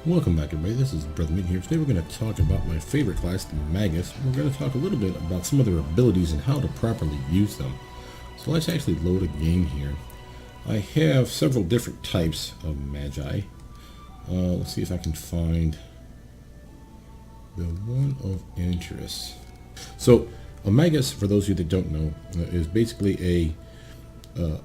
Welcome back, everybody. This is Brothermutant here. Today we're going to talk about my favorite class, the Magus. We're going to talk a little bit about some of their abilities and how to properly use them. So let's actually load a game here. I have several different types of Magi. Let's see if I can find the one of interest. So a Magus, for those of you that don't know, is basically a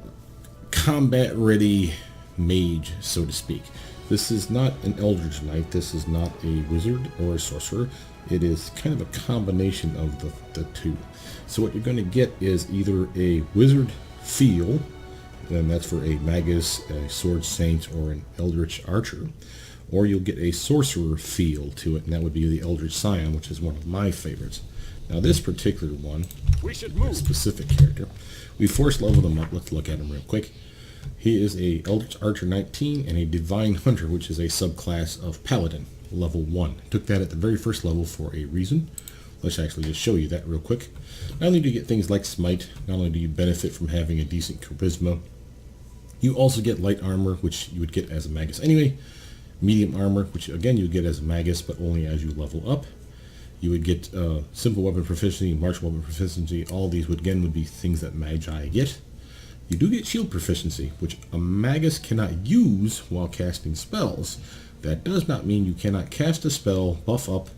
combat-ready mage, so to speak. This is not an Eldritch Knight, this is not a wizard or a sorcerer. It is kind of a combination of the two. So what you're going to get is either a wizard feel, and that's for a Magus, a Sword Saint, or an Eldritch Archer, or you'll get a sorcerer feel to it, and that would be the Eldritch Sion, which is one of my favorites. Now this particular one, this specific character, we force level them up. Let's look at him real quick. He is a Eldritch Archer 19 and a Divine Hunter, which is a subclass of Paladin, level 1. Took that at the very first level for a reason. Let's actually just show you that real quick. Not only do you get things like Smite, not only do you benefit from having a decent Charisma, you also get Light Armor, which you would get as a Magus anyway. Medium Armor, which again you get as a Magus, but only as you level up. You would get Simple Weapon Proficiency, Martial Weapon Proficiency. All these would be things that Magi get. You do get shield proficiency, which a Magus cannot use while casting spells. That does not mean you cannot cast a spell, buff up,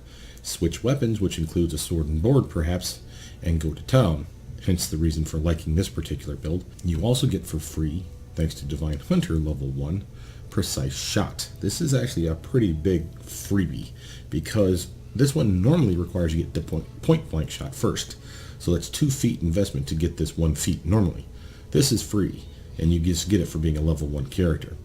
switch weapons, which includes a sword and board perhaps, and go to town. Hence the reason for liking this particular build. You also get for free, thanks to Divine Hunter level 1, Precise Shot. This is actually a pretty big freebie, because this one normally requires you to get the point blank shot first. So that's 2 feet investment to get this 1 feat normally. This is free, and you just get it for being a level 1 character.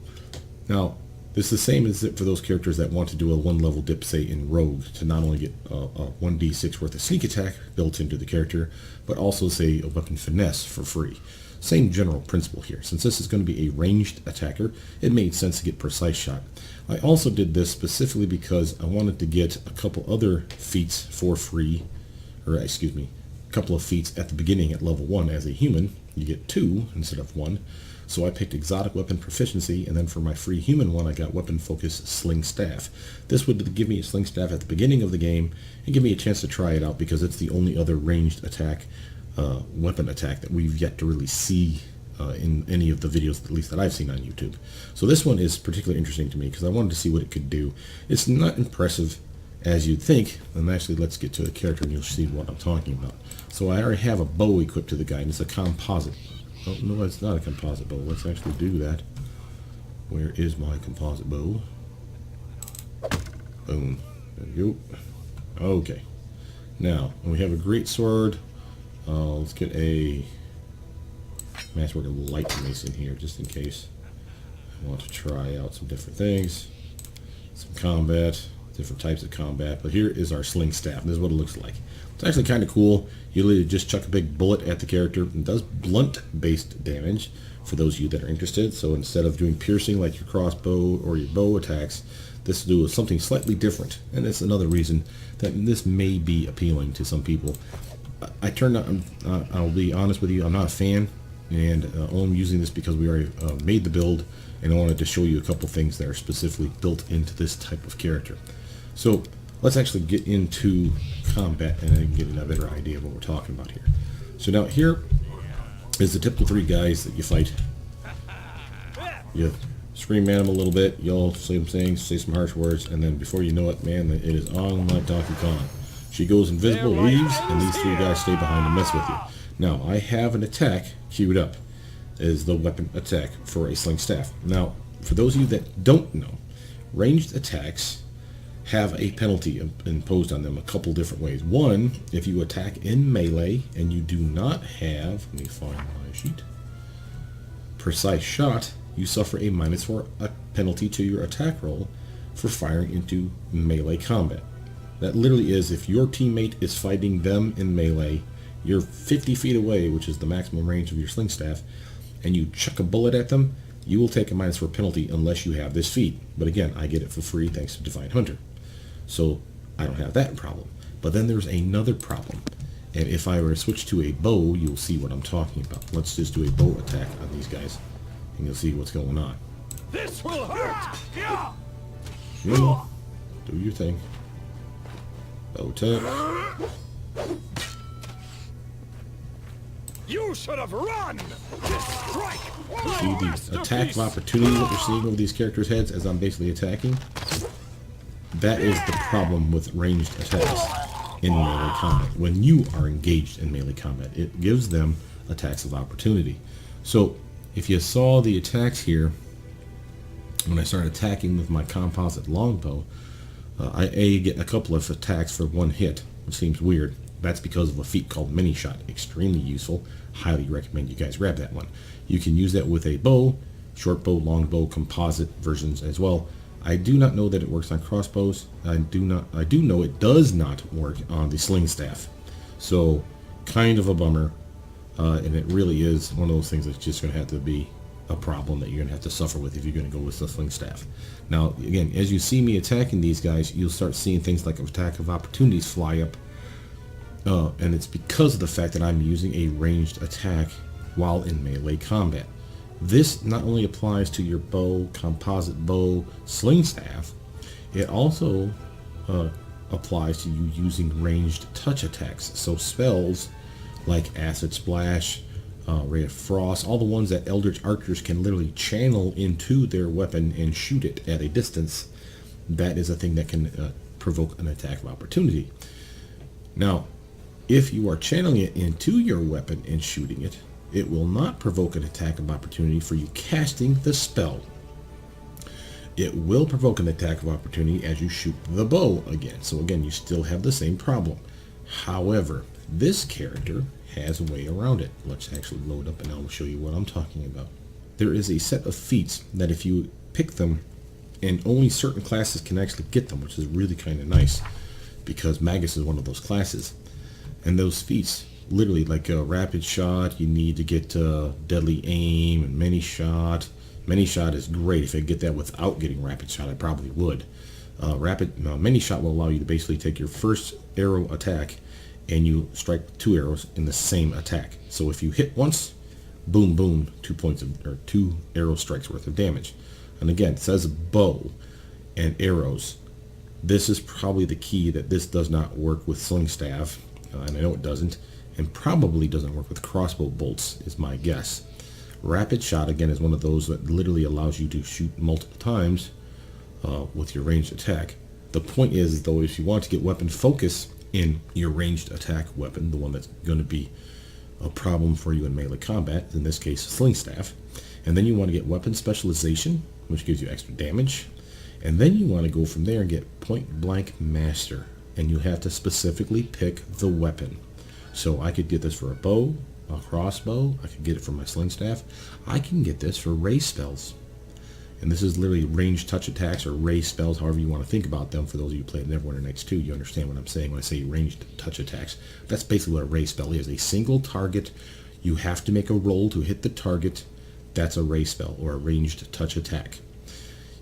Now, this is the same as it for those characters that want to do a 1-level dip, say in Rogue, to not only get a 1d6 worth of sneak attack built into the character, but also, say, a weapon finesse for free. Same general principle here. Since this is going to be a ranged attacker, it made sense to get Precise Shot. I also did this specifically because I wanted to get a couple other feats for free, or excuse me, a couple of feats at the beginning at level 1 as a human. You get 2 instead of 1. So I picked Exotic Weapon Proficiency, and then for my free human one I got Weapon Focus Sling Staff. This would give me a Sling Staff at the beginning of the game and give me a chance to try it out, because it's the only other ranged attack, weapon attack that we've yet to really see in any of the videos, at least that I've seen on YouTube. So this one is particularly interesting to me because I wanted to see what it could do. It's not impressive as you'd think, and actually let's get to the character and you'll see what I'm talking about. So I already have a bow equipped to the guy, and it's a composite. Oh, no, it's not a composite bow. Let's actually do that. Where is my composite bow? Boom. There we go. Okay. Now, we have a great sword. Let's get a Masterwork of Light Mace in here, just in case I want to try out some different things. Some combat. Different types of combat, but here is our Sling Staff. This is what it looks like. It's actually kind of cool. You literally just chuck a big bullet at the character. It does blunt-based damage for those of you that are interested. So instead of doing piercing like your crossbow or your bow attacks, this will do something slightly different. And it's another reason that this may be appealing to some people. I'll be honest with you, I'm not a fan, and I'm using this because we already made the build, and I wanted to show you a couple things that are specifically built into this type of character. So let's actually get into combat and then get a better idea of what we're talking about here. So now here is the typical 3 guys that you fight. You scream at them a little bit, you'll say some things, say some harsh words, and then before you know it, man, it is on like Donkey Kong. She goes invisible, leaves, and these 3 guys stay behind and mess with you. Now, I have an attack queued up as the weapon attack for a Sling Staff. Now, for those of you that don't know, ranged attacks have a penalty imposed on them a couple different ways. One, if you attack in melee and you do not have, let me find my sheet, Precise Shot, you suffer a -4 penalty to your attack roll for firing into melee combat. That literally is, if your teammate is fighting them in melee, you're 50 feet away, which is the maximum range of your Sling Staff, and you chuck a bullet at them, you will take a -4 penalty unless you have this feat. But again, I get it for free thanks to Divine Hunter. So I don't have that problem. But then there's another problem. And if I were to switch to a bow, you'll see what I'm talking about. Let's just do a bow attack on these guys, and you'll see what's going on. This will hurt! Do your thing. Bow tech. You should have run! Strike! See the attack of opportunity that you're seeing over these characters' heads as I'm basically attacking? That is the problem with ranged attacks in melee combat. When you are engaged in melee combat, it gives them attacks of opportunity. So if you saw the attacks here, when I start attacking with my composite longbow, I get a couple of attacks for one hit, which seems weird. That's because of a feat called Mini Shot. Extremely useful. Highly recommend you guys grab that one. You can use that with a bow, short bow, long bow, composite versions as well. I do not know that it works on crossbows. I do know it does not work on the sling staff. So kind of a bummer. And it really is one of those things that's just going to have to be a problem that you're going to have to suffer with if you're going to go with the sling staff. Now, again, as you see me attacking these guys, you'll start seeing things like attack of opportunities fly up. And it's because of the fact that I'm using a ranged attack while in melee combat. This not only applies to your bow, composite bow, sling staff, it also applies to you using ranged touch attacks. So spells like Acid Splash, Ray of Frost, all the ones that Eldritch Archers can literally channel into their weapon and shoot it at a distance, that is a thing that can provoke an attack of opportunity. Now, if you are channeling it into your weapon and shooting it, it will not provoke an attack of opportunity for you casting the spell. It will provoke an attack of opportunity as you shoot the bow again. So again, you still have the same problem. However, this character has a way around it. Let's actually load up and I'll show you what I'm talking about. There is a set of feats that if you pick them, and only certain classes can actually get them, which is really kind of nice, because Magus is one of those classes. And those feats, literally like a rapid shot, you need to get deadly aim, and many shot. Many shot is great. If I get that without getting rapid shot, I probably would. Many shot will allow you to basically take your first arrow attack and you strike 2 arrows in the same attack. So if you hit once, boom, boom, 2 arrow strikes worth of damage. And again, it says bow and arrows. This is probably the key that this does not work with sling staff, and I know it doesn't, and probably doesn't work with crossbow bolts, is my guess. Rapid shot, again, is one of those that literally allows you to shoot multiple times with your ranged attack. The point is, though, if you want to get weapon focus in your ranged attack weapon, the one that's going to be a problem for you in melee combat, in this case, sling staff, and then you want to get weapon specialization, which gives you extra damage, and then you want to go from there and get point blank master, and you have to specifically pick the weapon. So I could get this for a bow, a crossbow, I could get it for my sling staff, I can get this for ray spells. And this is literally ranged touch attacks or ray spells, however you want to think about them. For those of you who played Neverwinter Nights 2, you understand what I'm saying when I say ranged touch attacks. That's basically what a ray spell is. A single target, you have to make a roll to hit the target. That's a ray spell or a ranged touch attack.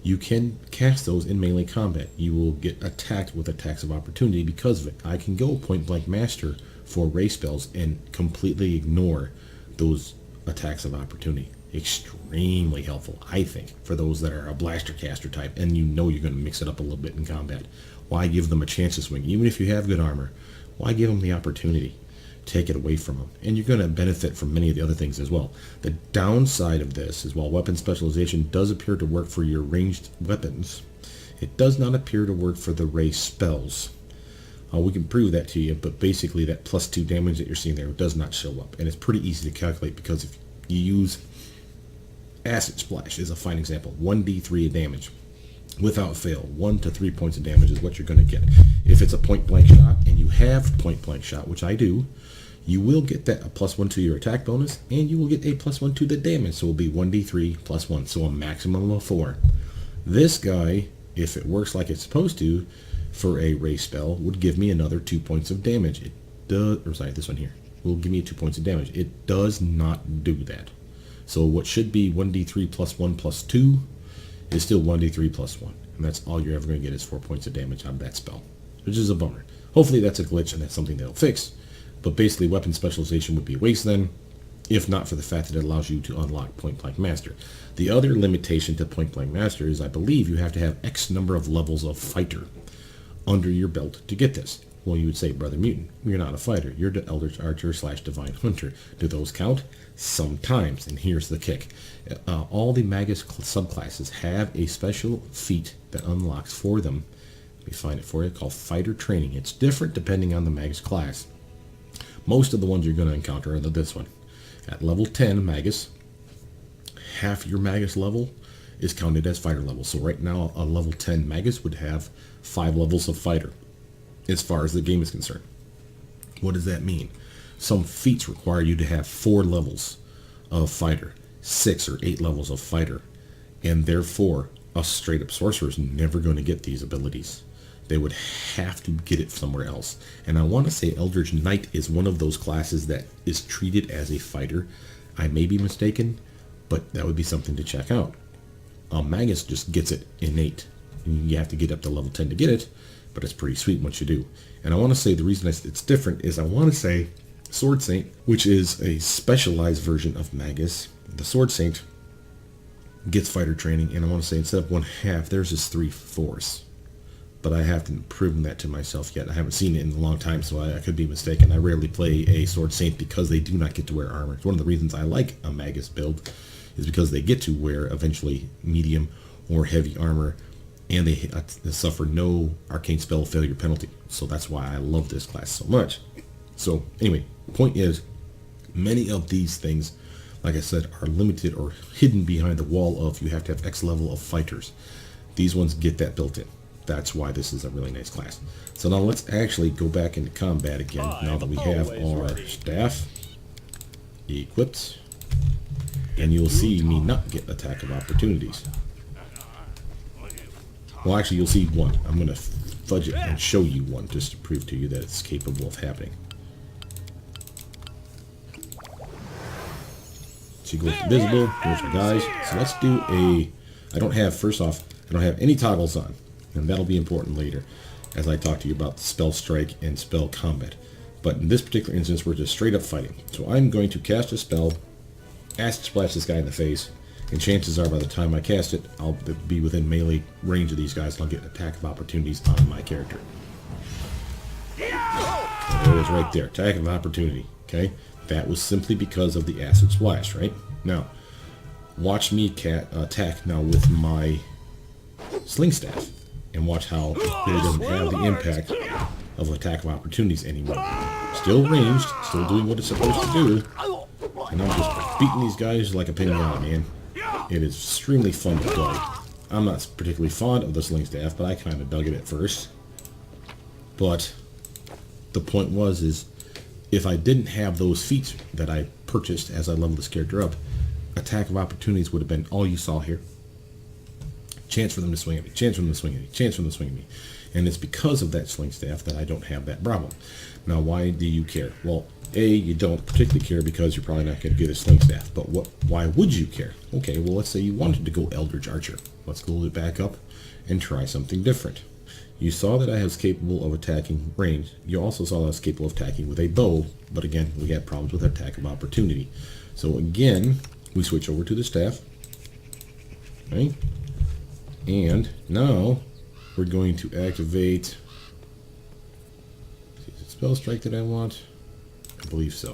You can cast those in melee combat. You will get attacked with attacks of opportunity because of it. I can go point blank master for ray spells and completely ignore those attacks of opportunity. Extremely helpful, I think, for those that are a blaster caster type and you know you're going to mix it up a little bit in combat. Why give them a chance to swing? Even if you have good armor, why give them the opportunity? Take it away from them. And you're going to benefit from many of the other things as well. The downside of this is while weapon specialization does appear to work for your ranged weapons, it does not appear to work for the ray spells. We can prove that to you, but basically that +2 damage that you're seeing there does not show up. And it's pretty easy to calculate because if you use Acid Splash is a fine example. 1d3 of damage. Without fail, 1 to 3 points of damage is what you're going to get. If it's a point blank shot, and you have point blank shot, which I do, you will get that a +1 to your attack bonus, and you will get a +1 to the damage. So it will be 1d3 +1, so a maximum of 4. This guy, if it works like it's supposed to, for a ray spell, would give me another 2 points of damage. It does, or sorry, this one here will give me 2 points of damage. It does not do that. So what should be 1d3 +1 +2 is still 1d3 +1. And that's all you're ever going to get is 4 points of damage out of that spell, which is a bummer. Hopefully that's a glitch and that's something they'll fix. But basically weapon specialization would be a waste then. if not for the fact that it allows you to unlock Point Blank Master. The other limitation to Point Blank Master is I believe you have to have X number of levels of fighter under your belt to get this. Well, you would say, Brothermutant, you're not a fighter. You're the Eldritch Archer / Divine Hunter. Do those count? Sometimes, and here's the kick. All the Magus subclasses have a special feat that unlocks for them. Let me find it for you, called Fighter Training. It's different depending on the Magus class. Most of the ones you're going to encounter are this one. At level 10 Magus, half your Magus level is counted as fighter level. So right now, a level 10 Magus would have 5 levels of fighter as far as the game is concerned. What does that mean? Some feats require you to have 4 levels of fighter, 6 or 8 levels of fighter, and therefore a straight up sorcerer is never going to get these abilities. They would have to get it somewhere else. And I want to say Eldritch Knight is one of those classes that is treated as a fighter. I may be mistaken, but that would be something to check out. Magus just gets it innate. You have to get up to level 10 to get it, but it's pretty sweet once you do. And I want to say the reason it's different is I want to say Sword Saint, which is a specialized version of Magus. The Sword Saint gets fighter training, and I want to say instead of 1/2, theirs is 3/4. But I haven't proven that to myself yet. I haven't seen it in a long time, so I could be mistaken. I rarely play a Sword Saint because they do not get to wear armor. It's one of the reasons I like a Magus build, is because they get to wear eventually medium or heavy armor, and they suffer no arcane spell failure penalty. So that's why I love this class so much. So anyway, point is, many of these things, like I said, are limited or hidden behind the wall of you have to have X level of fighters. These ones get that built in. That's why this is a really nice class. So now let's actually go back into combat again, now that we have our staff equipped. And you'll see me not get attack of opportunities. Well, actually, you'll see one. I'm going to fudge it and show you one just to prove to you that it's capable of happening. She goes invisible. Here's my guys. So let's do a... I don't have any toggles on. And that'll be important later as I talk to you about spell strike and spell combat. But in this particular instance, we're just straight up fighting. So I'm going to cast a spell, acid splash this guy in the face, and chances are by the time I cast it, I'll be within melee range of these guys, and I'll get attack of opportunities on my character. So there it is right there, attack of opportunity. Okay, that was simply because of the acid splash, right? Now, watch me attack now with my sling staff. And watch how it really doesn't have the impact of attack of opportunities anymore. Still ranged, still doing what it's supposed to do. And I'm just beating these guys like a pinata, man. It is extremely fun to play. I'm not particularly fond of the sling staff, but I kind of dug it at first. But the point is if I didn't have those feats that I purchased as I leveled this character up, attack of opportunities would have been all you saw here. Chance for them to swing at me, chance for them to swing at me, chance for them to swing at me. And it's because of that sling staff that I don't have that problem. Now, why do you care? Well, A, you don't particularly care because you're probably not going to get a sling staff. But why would you care? Okay, well, let's say you wanted to go Eldritch Archer. Let's go back up and try something different. You saw that I was capable of attacking range. You also saw that I was capable of attacking with a bow. But again, we had problems with attack of opportunity. So again, we switch over to the staff. Right? And now we're going to activate, is it spell strike that I want? I believe so.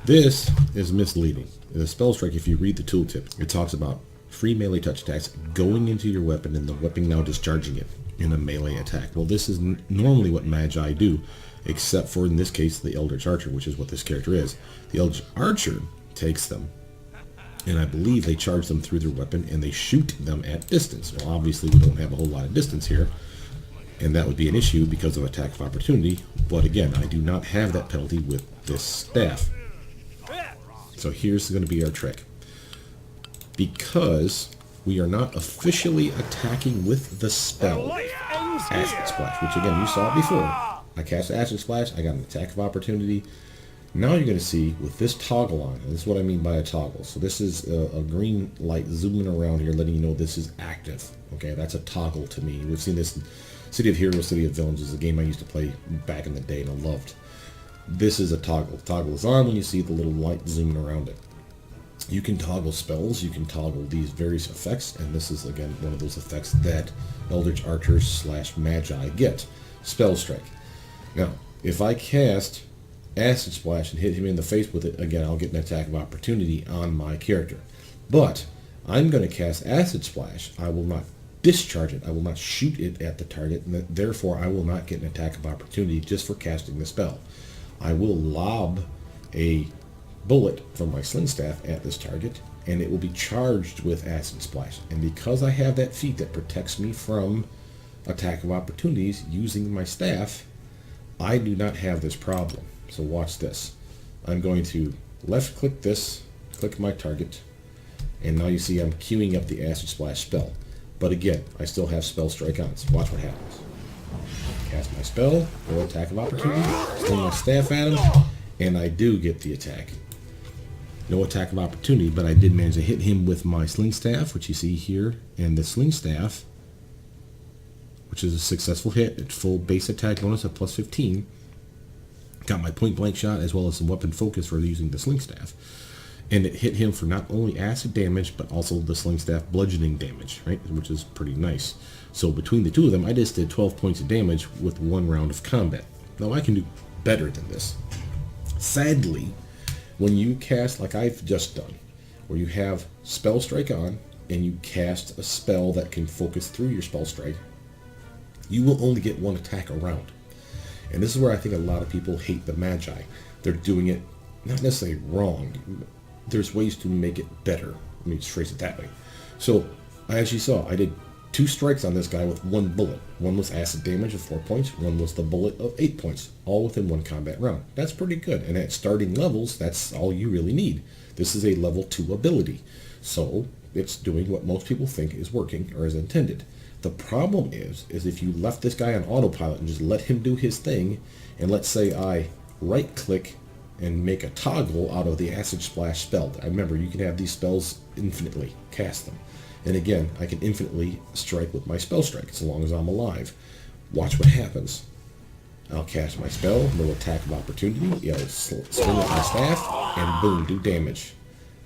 This is misleading. The spell strike, if you read the tooltip, it talks about free melee touch attacks going into your weapon and the weapon now discharging it in a melee attack. Well, this is normally what Magi do, except for in this case the Eldritch Archer, which is what this character is. The Eldritch Archer takes them, and I believe they charge them through their weapon and they shoot them at distance. Well, obviously we don't have a whole lot of distance here, and that would be an issue because of attack of opportunity. But again, I do not have that penalty with this staff. So here's going to be our trick. Because we are not officially attacking with the spell Acid Splash, which again you saw before. I cast Acid Splash, I got an attack of opportunity. Now you're going to see with this toggle on, and this is what I mean by a toggle. So this is a green light zooming around here, letting you know this is active. Okay, that's a toggle to me. We've seen this in City of Heroes, City of Villains is a game I used to play back in the day and I loved. This is a toggle. Toggle is on when you see the little light zooming around it. You can toggle spells, you can toggle these various effects, and this is again one of those effects that Eldritch Archers / Magi get. Spell Strike. Now, if I cast Acid Splash and hit him in the face with it, again, I'll get an attack of opportunity on my character. But I'm going to cast Acid Splash. I will not discharge it. I will not shoot it at the target, and therefore I will not get an attack of opportunity just for casting the spell. I will lob a bullet from my sling staff at this target, and it will be charged with Acid Splash. And because I have that feat that protects me from attack of opportunities using my staff, I do not have this problem. So watch this. I'm going to left click this, click my target, and now you see I'm queuing up the Acid Splash spell. But again, I still have Spell Strike on, so watch what happens. Cast my spell, roll attack of opportunity, sling my staff at him, and I do get the attack. No attack of opportunity, but I did manage to hit him with my sling staff, which you see here, and the sling staff, which is a successful hit at full base attack bonus of plus 15. Got my point blank shot as well as some weapon focus for using the sling staff. And it hit him for not only acid damage, but also the sling staff bludgeoning damage, right? Which is pretty nice. So between the two of them, I just did 12 points of damage with 1 round of combat. Now I can do better than this. Sadly, when you cast like I've just done, where you have Spell Strike on, and you cast a spell that can focus through your Spell Strike, you will only get 1 attack a round. And this is where I think a lot of people hate the Magi. They're doing it not necessarily wrong. There's ways to make it better. Let me just phrase it that way. So, as you saw, I did 2 strikes on this guy with 1 bullet. One was acid damage of 4 points. One was the bullet of 8 points. All within 1 combat round. That's pretty good. And at starting levels, that's all you really need. This is a level 2 ability. So, it's doing what most people think is working or is intended. The problem is if you left this guy on autopilot and just let him do his thing, and let's say I right-click and make a toggle out of the Acid Splash spell. I remember, you can have these spells infinitely, cast them. And again, I can infinitely strike with my Spell Strike, as long as I'm alive. Watch what happens. I'll cast my spell, no attack of opportunity, I'll swing with my staff, and boom, do damage.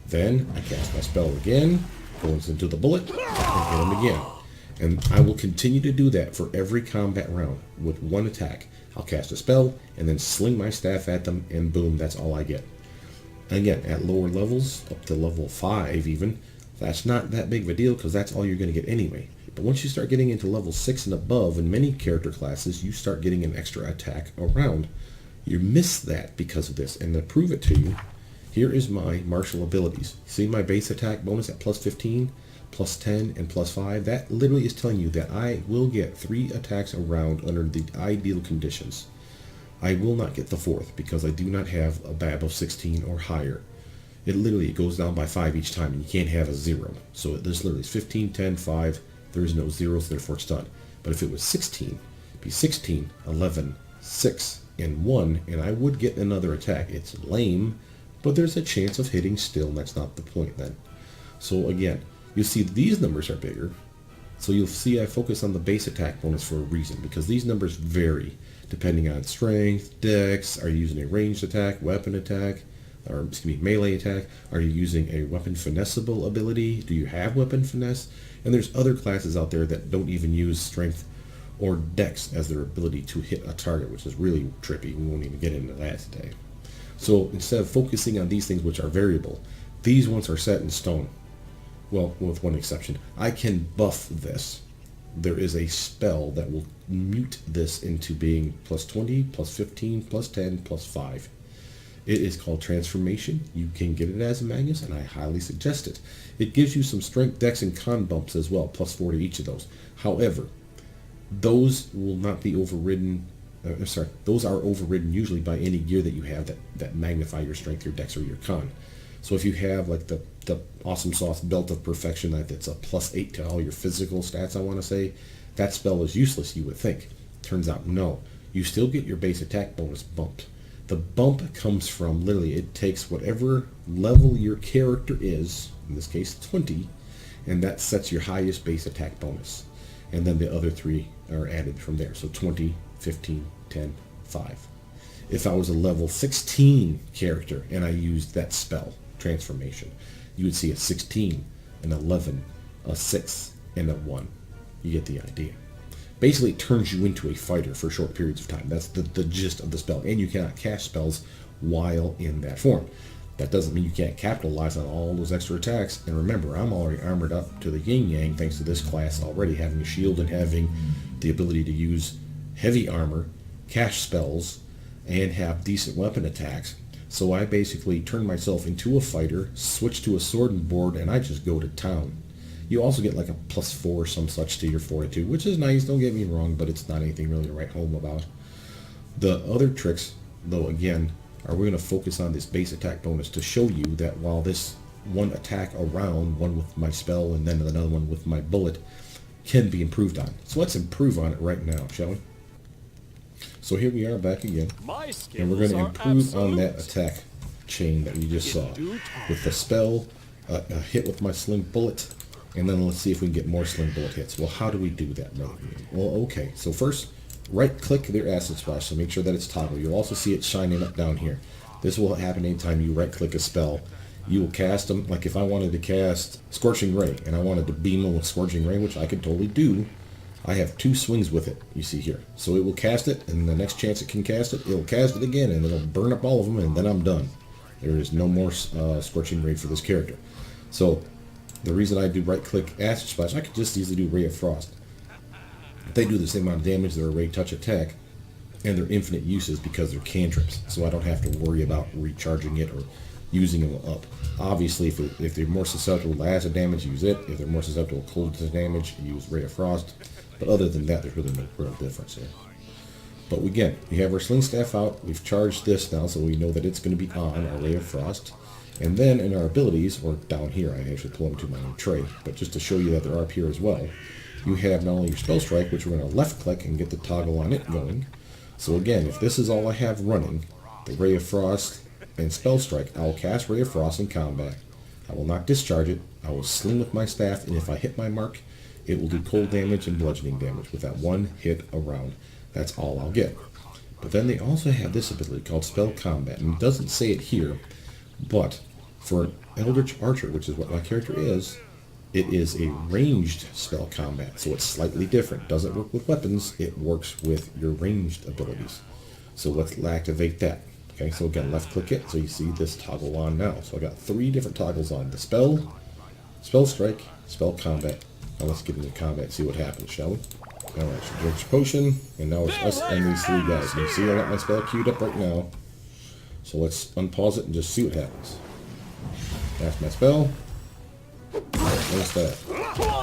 Then, I cast my spell again, goes into the bullet, and hit him again. And I will continue to do that for every combat round with 1 attack. I'll cast a spell and then sling my staff at them, and boom, that's all I get. Again, at lower levels, up to level 5 even, that's not that big of a deal because that's all you're going to get anyway. But once you start getting into level 6 and above, in many character classes, you start getting an extra attack around. You miss that because of this. And to prove it to you, here is my martial abilities. See my base attack bonus at plus 15? Plus 10 and plus 5, that literally is telling you that I will get 3 attacks a round under the ideal conditions. I will not get the 4th because I do not have a BAB of 16 or higher. It literally goes down by 5 each time, and you can't have a 0. So this literally is 15, 10, 5, there is no zeros, therefore it's done. But if it was 16, it'd be 16, 11, 6, and 1, and I would get another attack. It's lame, but there's a chance of hitting still, and that's not the point then. So again, you'll see these numbers are bigger, so you'll see I focus on the base attack bonus for a reason, because these numbers vary depending on strength, dex, are you using a ranged attack, weapon attack, or excuse me, melee attack, are you using a weapon finessable ability, do you have weapon finesse, and there's other classes out there that don't even use strength or dex as their ability to hit a target, which is really trippy. We won't even get into that today. So instead of focusing on these things which are variable, these ones are set in stone. Well, with one exception. I can buff this. There is a spell that will mute this into being plus 20, plus 15, plus 10, plus 5. It is called Transformation. You can get it as a Magus, and I highly suggest it. It gives you some strength, dex, and con bumps as well, plus 4 to each of those. However, those will not be overridden. Those are overridden usually by any gear that you have that magnify your strength, your dex, or your con. So if you have like the Awesome Sauce Belt of Perfection that's a plus 8 to all your physical stats, I want to say, that spell is useless, you would think. Turns out no. You still get your base attack bonus bumped. The bump comes from, literally, it takes whatever level your character is, in this case 20, and that sets your highest base attack bonus. And then the other 3 are added from there. So 20, 15, 10, 5. if I was a level 16 character and I used that spell, transformation, you would see a 16, an 11, a 6, and a 1. You get the idea. Basically, it turns you into a fighter for short periods of time. That's the gist of the spell. And you cannot cast spells while in that form. That doesn't mean you can't capitalize on all those extra attacks. And remember, I'm already armored up to the yin-yang thanks to this class already, having a shield and having the ability to use heavy armor, cast spells, and have decent weapon attacks. So I basically turn myself into a fighter, switch to a sword and board, and I just go to town. You also get like a +4 or some such to your fortitude, which is nice, don't get me wrong, but it's not anything really to write home about. The other tricks, though, again, are we're going to focus on this base attack bonus to show you that while this one attack around, one with my spell and then another one with my bullet, can be improved on. So let's improve on it right now, shall we? So here we are back again, and we're going to improve on that attack chain that we just saw with the spell, a hit with my sling bullet, and then let's see if we can get more sling bullet hits. Well, how do we do that, brother? Well, okay, so first, right-click their acid splash, so make sure that it's toggle. You'll also see it shining up down here. This will happen anytime you right-click a spell. You will cast them, like if I wanted to cast Scorching Ray, and I wanted to beam them with Scorching Ray, which I could totally do, I have 2 swings with it, you see here. So it will cast it, and the next chance it can cast it, it'll cast it again, and it'll burn up all of them, and then I'm done. There is no more Scorching Ray for this character. So the reason I do right-click Acid Splash, I could just easily do Ray of Frost. They do the same amount of damage, they're a Ray Touch attack, and they're infinite uses because they're cantrips, so I don't have to worry about recharging it or using them up. Obviously, if they're more susceptible to acid damage, use it. If they're more susceptible to cold damage, use Ray of Frost. But other than that, there's really no real difference here. But again, we have our Sling Staff out. We've charged this now, so we know that it's going to be on our Ray of Frost. And then in our abilities, or down here, I actually pull them to my own tray, but just to show you that they're up here as well, you have not only your Spell Strike, which we're going to left-click and get the toggle on it going. So again, if this is all I have running, the Ray of Frost and Spell Strike, I will cast Ray of Frost in combat. I will not discharge it. I will sling with my staff, and if I hit my mark, it will do cold damage and bludgeoning damage with that one hit around. That's all I'll get. But then they also have this ability called Spell Combat, and it doesn't say it here, but for an Eldritch Archer, which is what my character is, it is a ranged spell combat, so it's slightly different. It doesn't work with weapons, it works with your ranged abilities. So let's activate that. Okay, so again, left click it, so you see this toggle on now. So I got 3 different toggles on. The spell, Spell Strike, Spell Combat. Now let's get into combat and see what happens, shall we? Alright, so drink potion, and now it's us and these 3 guys. And you see I got my spell queued up right now. So let's unpause it and just see what happens. Cast my spell. Swing staff.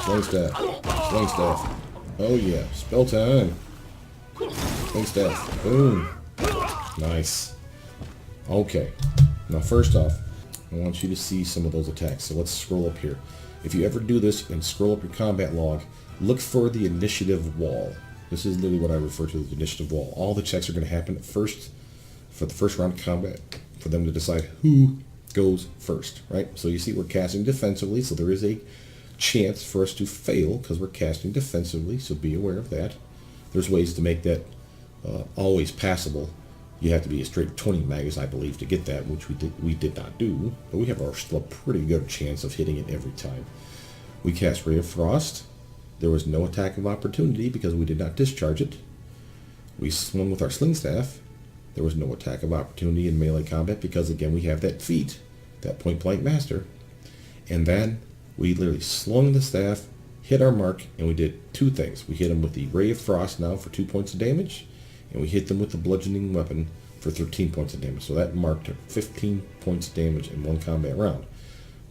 Swing staff. Swing staff. Oh yeah, spell time. Swing staff. Boom. Nice. Okay. Now first off, I want you to see some of those attacks. So let's scroll up here. If you ever do this and scroll up your combat log, look for the initiative wall. This is literally what I refer to as the initiative wall. All the checks are going to happen at first, for the first round of combat, for them to decide who goes first, right? So you see we're casting defensively, so there is a chance for us to fail because we're casting defensively, so be aware of that. There's ways to make that always passable. You have to be a straight 20 Magus, I believe, to get that, which we did not do, but we have still a pretty good chance of hitting it every time. We cast Ray of Frost. There was no attack of opportunity because we did not discharge it. We swung with our Sling Staff. There was no attack of opportunity in melee combat because, again, we have that feat, that Point Blank Master. And then we literally slung the staff, hit our mark, and we did 2 things. We hit them with the Ray of Frost now for 2 points of damage, and we hit them with the bludgeoning weapon for 13 points of damage. So that marked 15 points of damage in 1 combat round.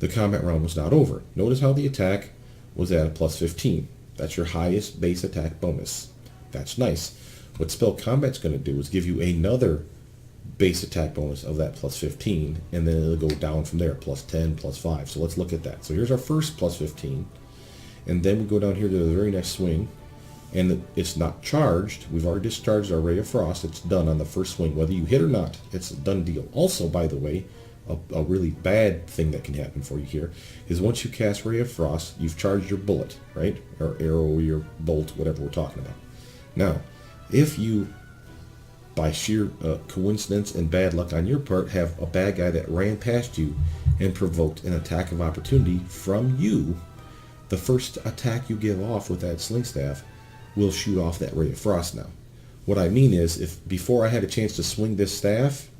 The combat round was not over. Notice how the attack was at a +15. That's your highest base attack bonus. That's nice. What Spell Combat's going to do is give you another base attack bonus of that +15, and then it'll go down from there, +10, +5. So let's look at that. So here's our first +15, and then we go down here to the very next swing, and it's not charged. We've already discharged our Ray of Frost. It's done on the first swing. Whether you hit or not, it's a done deal. Also, by the way, a really bad thing that can happen for you here is once you cast Ray of Frost, you've charged your bullet, right? Or arrow, or your bolt, whatever we're talking about. Now, if you by sheer coincidence and bad luck on your part, have a bad guy that ran past you and provoked an attack of opportunity from you, the first attack you give off with that sling staff will shoot off that ray of frost now. What I mean is, if before I had a chance to swing this staff,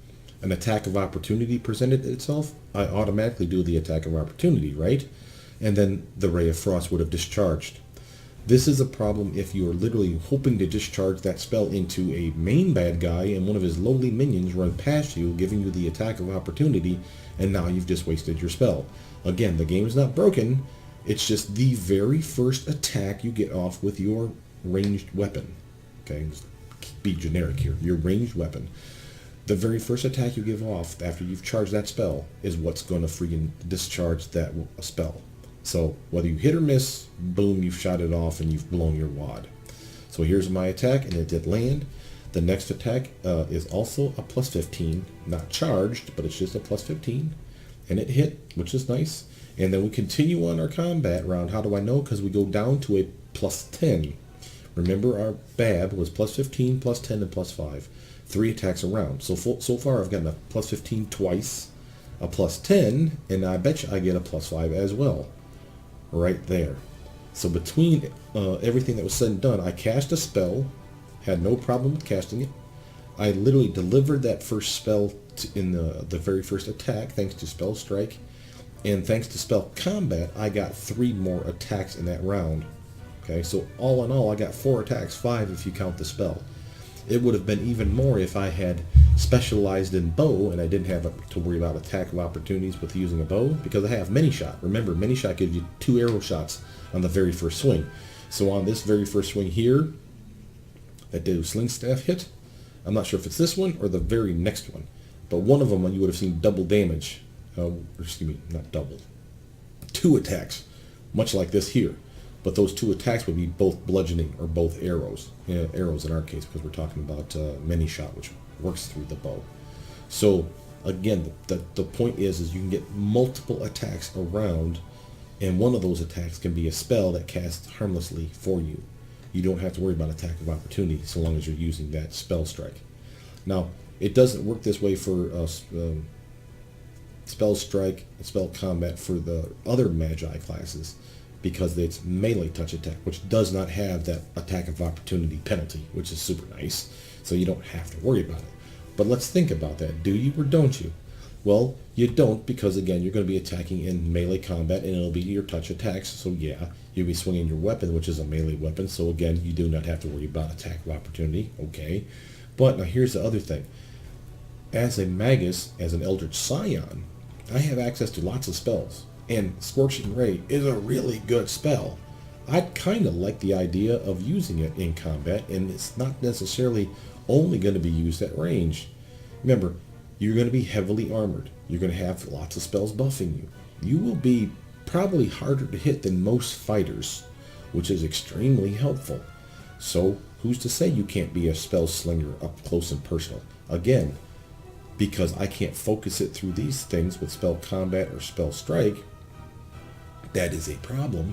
an attack of opportunity presented itself, I automatically do the attack of opportunity, right? And then the ray of frost would have discharged. This is a problem if you are literally hoping to discharge that spell into a main bad guy and one of his lowly minions run past you, giving you the attack of opportunity, and now you've just wasted your spell. Again, the game is not broken, it's just the very first attack you get off with your ranged weapon. Okay, let's be generic here. Your ranged weapon. The very first attack you give off after you've charged that spell is what's going to freaking discharge that spell. So whether you hit or miss, boom, you've shot it off and you've blown your wad. So here's my attack, and it did land. The next attack is also a plus 15, not charged, but it's just a plus 15. And it hit, which is nice. And then we continue on our combat round. How do I know? Because we go down to a plus 10. Remember, our BAB was plus 15, plus 10, and plus 5. 3 attacks a round. So far I've gotten a plus 15 twice, a plus 10, and I bet you I get a plus 5 as well. Right there. So between everything that was said and done, I cast a spell, had no problem with casting it. I literally delivered that first spell in the very first attack, thanks to Spell Strike, and thanks to Spell Combat, I got 3 more attacks in that round. Okay, so all in all, I got 4 attacks, 5 if you count the spell. It would have been even more if I had specialized in bow and I didn't have to worry about attack of opportunities with using a bow, because I have mini shot. Remember, mini shot gives you 2 arrow shots on the very first swing. So on this very first swing here, that did sling staff hit. I'm not sure if it's this one or the very next one, but one of them you would have seen double damage. Excuse me, not double. 2 attacks, much like this here. But those 2 attacks would be both bludgeoning or both arrows. Arrows in our case, because we're talking about mini shot, which works through the bow. So again, the point is you can get multiple attacks around, and one of those attacks can be a spell that casts harmlessly for you. You don't have to worry about attack of opportunity so long as you're using that spell strike. Now, it doesn't work this way for spell strike and spell combat for the other magi classes, because it's melee touch attack, which does not have that attack of opportunity penalty, which is super nice, so you don't have to worry about it. But let's think about that. Do you or don't you? Well, you don't, because again, you're going to be attacking in melee combat, and it'll be your touch attacks, so yeah, you'll be swinging your weapon, which is a melee weapon, so again, you do not have to worry about attack of opportunity, okay? But now here's the other thing. As a Magus, as an Eldritch Sion, I have access to lots of spells. And Scorching Ray is a really good spell. I'd kind of like the idea of using it in combat, and it's not necessarily only going to be used at range. Remember, you're going to be heavily armored. You're going to have lots of spells buffing you. You will be probably harder to hit than most fighters, which is extremely helpful. So who's to say you can't be a spell slinger up close and personal? Again, because I can't focus it through these things with spell combat or spell strike, that is a problem.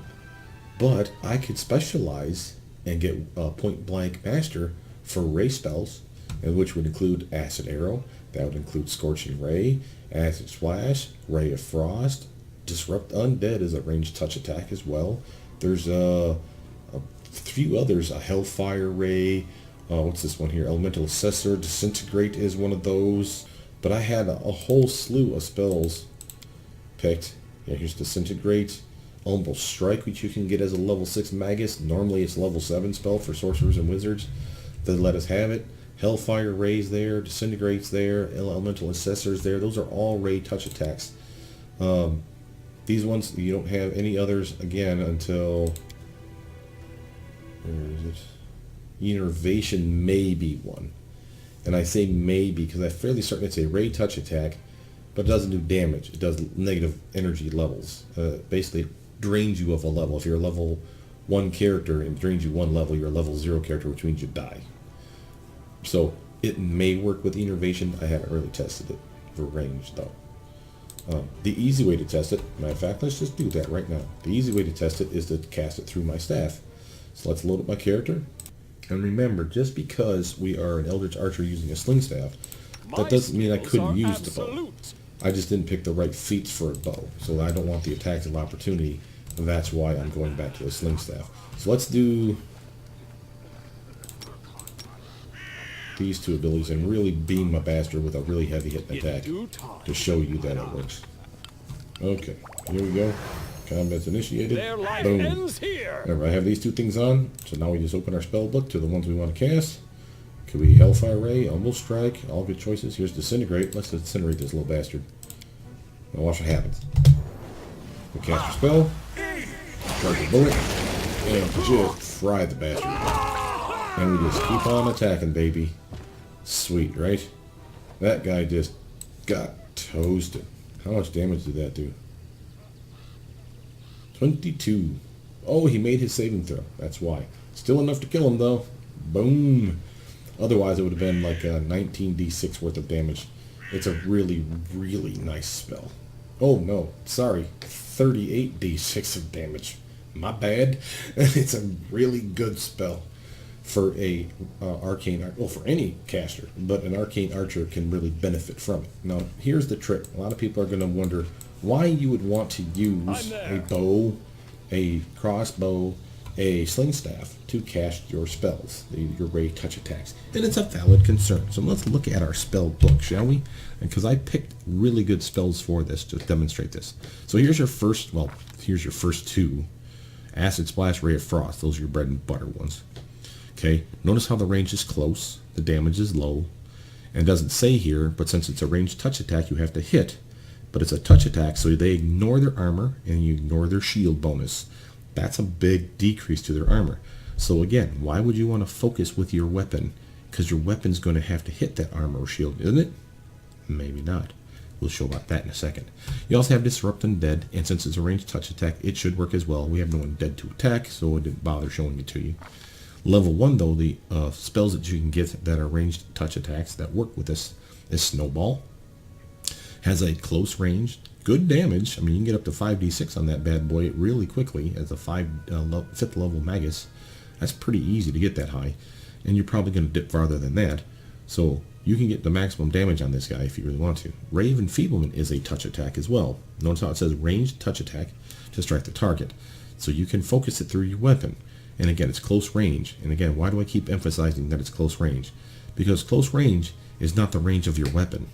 But I could specialize and get a point blank master for ray spells, which would include Acid Arrow, that would include Scorching Ray, Acid Splash, Ray of Frost. Disrupt Undead is a ranged touch attack as well. There's a few others, a Hellfire Ray, what's this one here, Elemental Assessor, Disintegrate is one of those. But I had a whole slew of spells picked. Yeah, here's Disintegrate, Umbral Strike, which you can get as a level 6 Magus. Normally it's level 7 spell for sorcerers and wizards. They let us have it. Hellfire Ray's there, Disintegrate's there, Elemental Assessor's there. Those are all ray touch attacks. These ones, you don't have any others again until, where is it? Innervation may be one. And I say maybe because I'm fairly certain it's a ray touch attack, but it doesn't do damage. It does negative energy levels. Basically, it drains you of a level. If you're a level 1 character and it drains you 1 level, you're a level 0 character, which means you die. So it may work with Innervation. I haven't really tested it for range, though. The easy way to test it, matter of fact, let's just do that right now. The easy way to test it is to cast it through my staff. So let's load up my character, And remember, just because we are an Eldritch Archer using a sling staff, My that doesn't mean I skills couldn't are use the bow. absolute. I just didn't pick the right feats for a bow, so I don't want the attacks of opportunity. That's why I'm going back to the sling staff. So let's do these two abilities and really beam my bastard with a really heavy hitting In attack due time. to show you that it works. Okay, here we go. Combat's initiated. Their life Boom. ends here. Remember, I have these two things on, so now we just open our spell book to the ones we want to cast. Could be Hellfire Ray, Almost Strike, all good choices. Here's Disintegrate. Let's incinerate this little bastard. Now watch what happens. We cast our spell, charge the bullet, and just fry the bastard. And we just keep on attacking, baby. Sweet, right? That guy just got toasted. How much damage did that do? 22. Oh, he made his saving throw. That's why. Still enough to kill him, though. Boom. Otherwise, it would have been like a 19d6 worth of damage. It's a really, really nice spell. Oh, no. Sorry. 38d6 of damage. My bad. It's a really good spell for a arcane, well, for any caster, but an arcane archer can really benefit from it. Now, here's the trick. A lot of people are going to wonder why you would want to use a bow, a crossbow, a sling staff to cast your spells, your ray touch attacks. And it's a valid concern. So let's look at our spell book, shall we? Because I picked really good spells for this to demonstrate this. So here's your first, well, here's your first two. Acid Splash, Ray of Frost. Those are your bread and butter ones. Okay, notice how the range is close, the damage is low, and it doesn't say here, but since it's a ranged touch attack, you have to hit. But it's a touch attack, so they ignore their armor, and you ignore their shield bonus. That's a big decrease to their armor. So again, why would you want to focus with your weapon? Because your weapon's going to have to hit that armor or shield, isn't it? Maybe not. We'll show about that in a second. You also have Disrupt Undead, and since it's a ranged touch attack, it should work as well. We have no undead to attack, so it didn't bother showing it to you. Level 1, though, the spells that you can get that are ranged touch attacks that work with this is Snowball. Has a close range, good damage. I mean, you can get up to 5d6 on that bad boy really quickly as a 5th level Magus. That's pretty easy to get that high, and you're probably going to dip farther than that. So you can get the maximum damage on this guy if you really want to. Ray of Enfeeblement is a touch attack as well. Notice how it says ranged touch attack to strike the target. So you can focus it through your weapon. And again, it's close range. And again, why do I keep emphasizing that it's close range? Because close range is not the range of your weapon.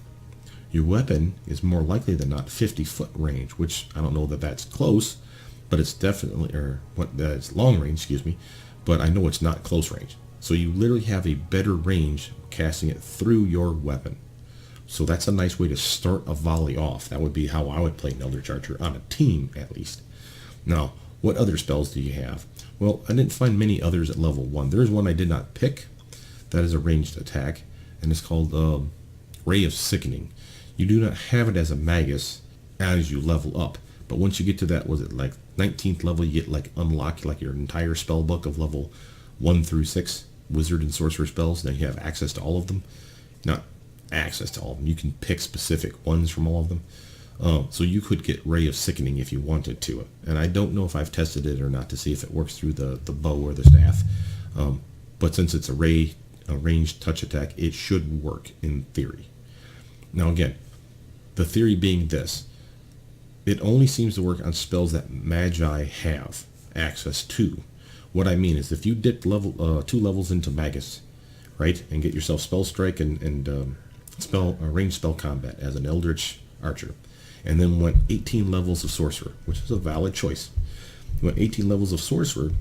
Your weapon is more likely than not 50-foot range, which I don't know that that's close, but it's definitely, it's long range, excuse me, but I know it's not close range. So you literally have a better range casting it through your weapon. So that's a nice way to start a volley off. That would be how I would play an Eldritch Archer on a team, at least. Now, what other spells do you have? Well, I didn't find many others at level 1. There's one I did not pick. That is a ranged attack, and it's called Ray of Sickening. You do not have it as a Magus as you level up, but once you get to that, was it like 19th level, you get like unlocked like your entire spell book of level 1 through 6 wizard and sorcerer spells. Now you have access to all of them. Not access to all of them. You can pick specific ones from all of them. So you could get Ray of Sickening if you wanted to. And I don't know if I've tested it or not to see if it works through the bow or the staff. But since it's a ranged touch attack, it should work in theory. Now again, the theory being this. It only seems to work on spells that Magi have access to. What I mean is if you dip 2 levels into Magus, right, and get yourself Spell Strike and ranged spell combat as an Eldritch Archer, and then went 18 levels of Sorcerer, which is a valid choice. You went 18 levels of Sorcerer.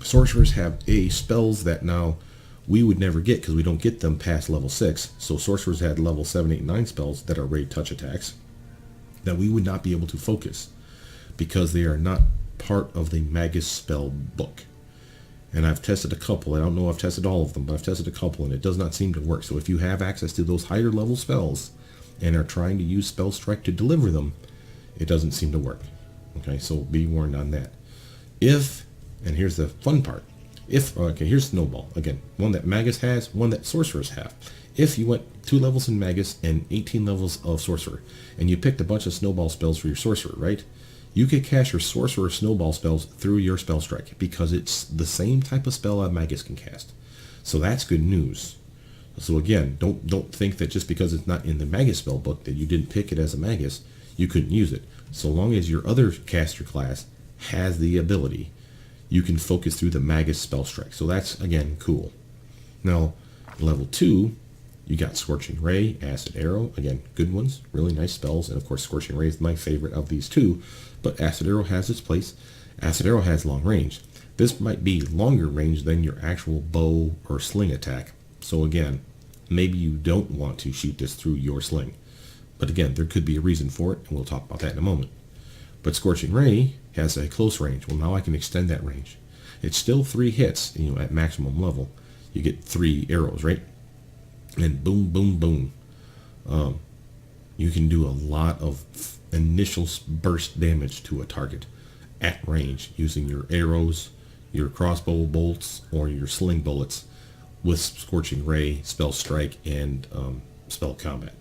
Sorcerers have spells that now we would never get because we don't get them past level 6. So Sorcerers had level 7, 8, 9 spells that are Ray touch attacks that we would not be able to focus because they are not part of the Magus spell book. And I've tested a couple. I don't know if I've tested all of them, but I've tested a couple and it does not seem to work. So if you have access to those higher level spells and are trying to use Spell Strike to deliver them, it doesn't seem to work. Okay, so be warned on that. If, and here's the fun part, here's Snowball. Again, one that Magus has, one that Sorcerers have. If you went 2 levels in Magus and 18 levels of Sorcerer, and you picked a bunch of Snowball spells for your Sorcerer, right? You could cast your sorcerer snowball spells through your spell strike because it's the same type of spell a Magus can cast. So that's good news. So again, don't think that just because it's not in the Magus spell book that you didn't pick it as a Magus, you couldn't use it. So long as your other caster class has the ability, you can focus through the Magus spell strike. So that's, again, cool. Now, level 2, you got Scorching Ray, Acid Arrow. Again, good ones, really nice spells. And of course, Scorching Ray is my favorite of these two. But Acid Arrow has its place. Acid Arrow has long range. This might be longer range than your actual bow or sling attack. So again, maybe you don't want to shoot this through your sling. But again, there could be a reason for it, and we'll talk about that in a moment. But Scorching Ray has a close range. Well, now I can extend that range. It's still 3 hits, at maximum level. You get 3 arrows, right? And boom, boom, boom. You can do a lot of initial burst damage to a target at range using your arrows, your crossbow bolts, or your sling bullets with Scorching Ray, Spell Strike, and Spell Combat.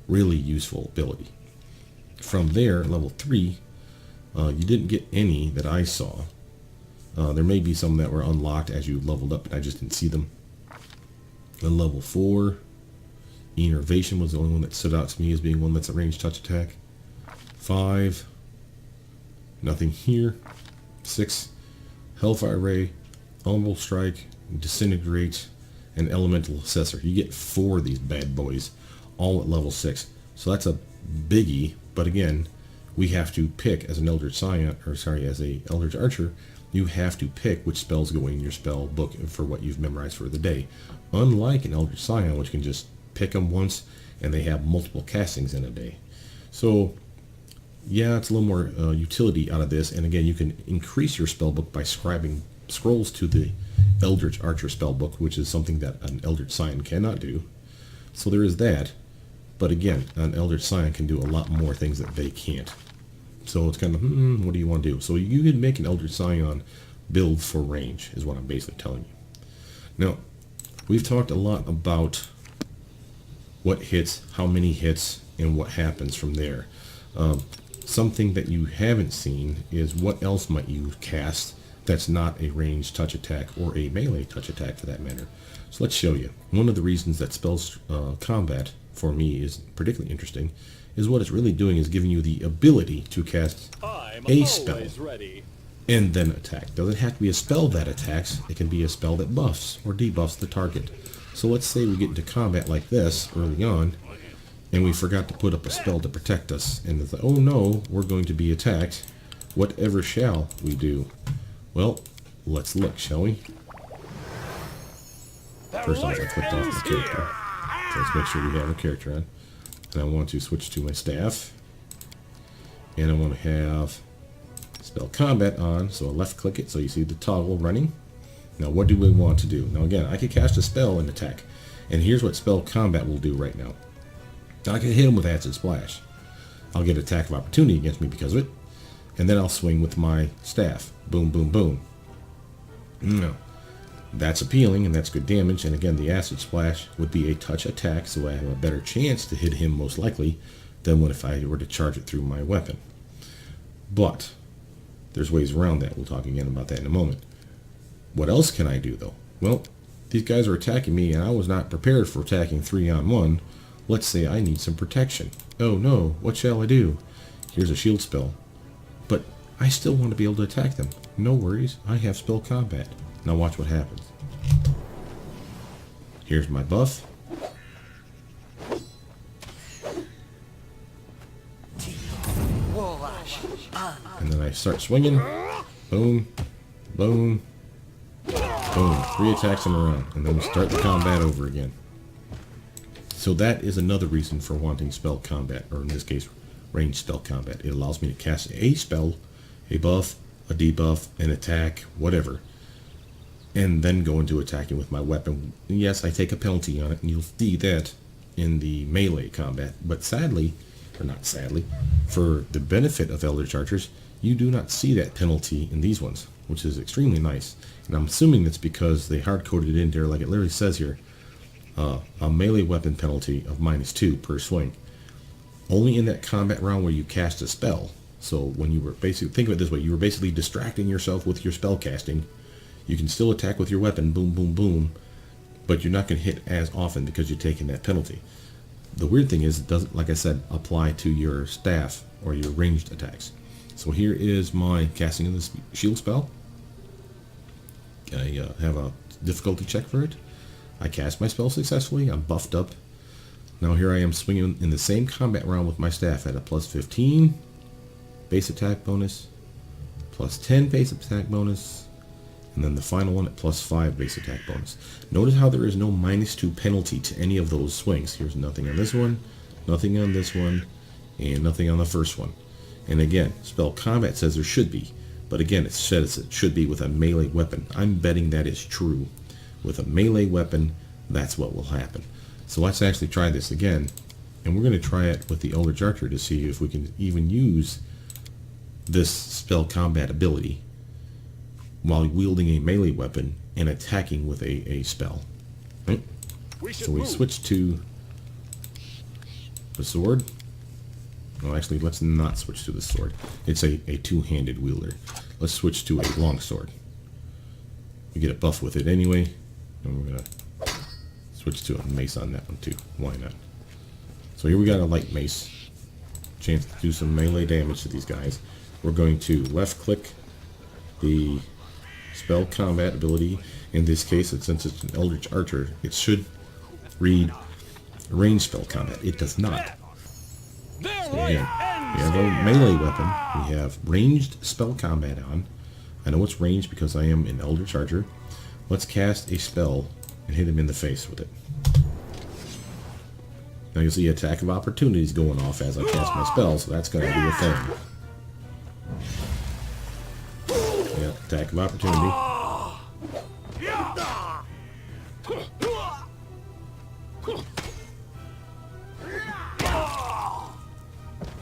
Really useful ability. From there, level 3, you didn't get any that I saw. There may be some that were unlocked as you leveled up, and I just didn't see them. Then level 4, Enervation was the only one that stood out to me as being one that's a ranged touch attack. 5, nothing here. 6, Hellfire Ray, Umbral Strike, Disintegrate, and Elemental Assessor. You get 4 of these bad boys, all at level 6. So that's a biggie, but again, we have to pick as an Eldritch Sion, as a Eldritch Archer, you have to pick which spells go in your spell book for what you've memorized for the day. Unlike an Eldritch Sion, which can just pick them once and they have multiple castings in a day. So yeah, it's a little more utility out of this, and again, you can increase your spell book by scribing scrolls to the Eldritch Archer spellbook, which is something that an Eldritch Sion cannot do. So there is that, but again, an Eldritch Sion can do a lot more things that they can't. So it's kind of, what do you want to do? So you can make an Eldritch Sion build for range, is what I'm basically telling you. Now, we've talked a lot about what hits, how many hits, and what happens from there. Something that you haven't seen is what else might you cast that's not a ranged touch attack or a melee touch attack for that matter. So let's show you. One of the reasons that spells combat for me is particularly interesting is what it's really doing is giving you the ability to cast a spell and then attack. Doesn't have to be a spell that attacks. It can be a spell that buffs or debuffs the target. So let's say we get into combat like this early on, and we forgot to put up a spell to protect us, and it's like, oh no, we're going to be attacked. Whatever shall we do? Well, let's look, shall we? First off, I clicked off my character. So let's make sure we have our character on. And I want to switch to my staff. And I want to have Spell Combat on, so I left click it so you see the toggle running. Now what do we want to do? Now again, I could cast a spell and attack. And here's what Spell Combat will do right now. I can hit him with Acid Splash. I'll get attack of opportunity against me because of it. And then I'll swing with my staff. Boom, boom, boom. No. That's appealing, and that's good damage. And again, the Acid Splash would be a touch attack, so I have a better chance to hit him most likely than what if I were to charge it through my weapon. But there's ways around that. We'll talk again about that in a moment. What else can I do, though? Well, these guys are attacking me, and I was not prepared for attacking 3-on-1. Let's say I need some protection. Oh no, what shall I do? Here's a shield spell. But I still want to be able to attack them. No worries, I have Spell Combat. Now watch what happens. Here's my buff. And then I start swinging. Boom, boom, boom. 3 attacks in a row. And then we start the combat over again. So that is another reason for wanting Spell Combat, or in this case, ranged Spell Combat. It allows me to cast a spell, a buff, a debuff, an attack, whatever, and then go into attacking with my weapon. Yes, I take a penalty on it, and you'll see that in the melee combat. But sadly, or not sadly, for the benefit of Eldritch Archers, you do not see that penalty in these ones, which is extremely nice. And I'm assuming that's because they hard-coded it in there, like it literally says here, a melee weapon penalty of -2 per swing. Only in that combat round where you cast a spell. So when you were basically, think of it this way, you were basically distracting yourself with your spell casting. You can still attack with your weapon, boom, boom, boom, but you're not going to hit as often because you're taking that penalty. The weird thing is it doesn't, like I said, apply to your staff or your ranged attacks. So here is my casting of this shield spell. I have a difficulty check for it. I cast my spell successfully. I'm buffed up. Now here I am swinging in the same combat round with my staff at a plus 15 base attack bonus, plus 10 base attack bonus, and then the final one at plus 5 base attack bonus. Notice how there is no -2 penalty to any of those swings. Here's nothing on this one, nothing on this one, and nothing on the first one. And again, spell combat says there should be, but again, it says it should be with a melee weapon. I'm betting that is true. With a melee weapon, that's what will happen. So let's actually try this again, and we're going to try it with the Eldritch Archer to see if we can even use this spell combat ability while wielding a melee weapon and attacking with a spell. Right? So we switch to the sword. Well, actually, let's not switch to the sword. It's a two-handed wielder. Let's switch to a long sword. We get a buff with it anyway, and we're going to switch to a mace on that one too. Why not? So here we got a light mace. Chance to do some melee damage to these guys. We're going to left click the spell combat ability. In this case, since it's an Eldritch Archer, it should read range spell combat. It does not. So again, we have a melee weapon. We have ranged spell combat on. I know it's ranged because I am an Eldritch Archer. Let's cast a spell and hit him in the face with it. Now you'll see attack of opportunities going off as I cast my spell, so that's going to do a thing. Yeah, attack of opportunity.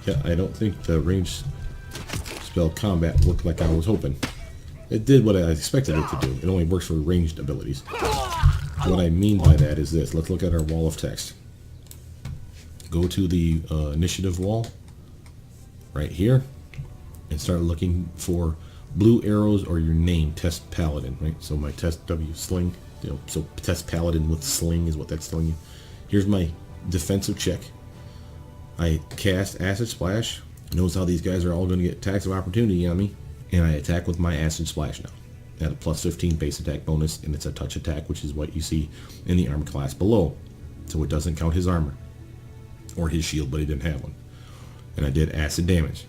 Yeah, I don't think the ranged spell combat worked like I was hoping. It did what I expected it to do. It only works for ranged abilities. What I mean by that is this. Let's look at our wall of text. Go to the initiative wall right here and start looking for blue arrows or your name, Test Paladin, right? So my Test W sling, so Test Paladin with sling is what that's telling you. Here's my defensive check. I cast Acid Splash. Notice how these guys are all going to get attacks of opportunity on me, and I attack with my Acid Splash now. At a plus 15 base attack bonus, and it's a touch attack, which is what you see in the armor class below. So it doesn't count his armor or his shield, but he didn't have one. And I did acid damage.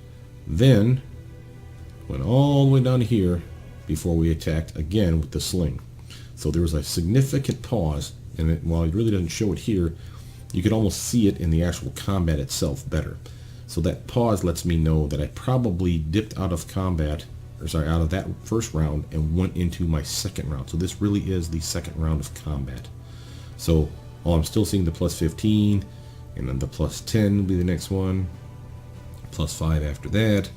Then went all the way down to here before we attacked again with the sling. So there was a significant pause, and while it really doesn't show it here, you could almost see it in the actual combat itself better. So that pause lets me know that I probably dipped out of combat, or sorry, out of that first round and went into my second round. So this really is the second round of combat. So while I'm still seeing the plus 15, and then the plus 10 will be the next one, plus 5 after that.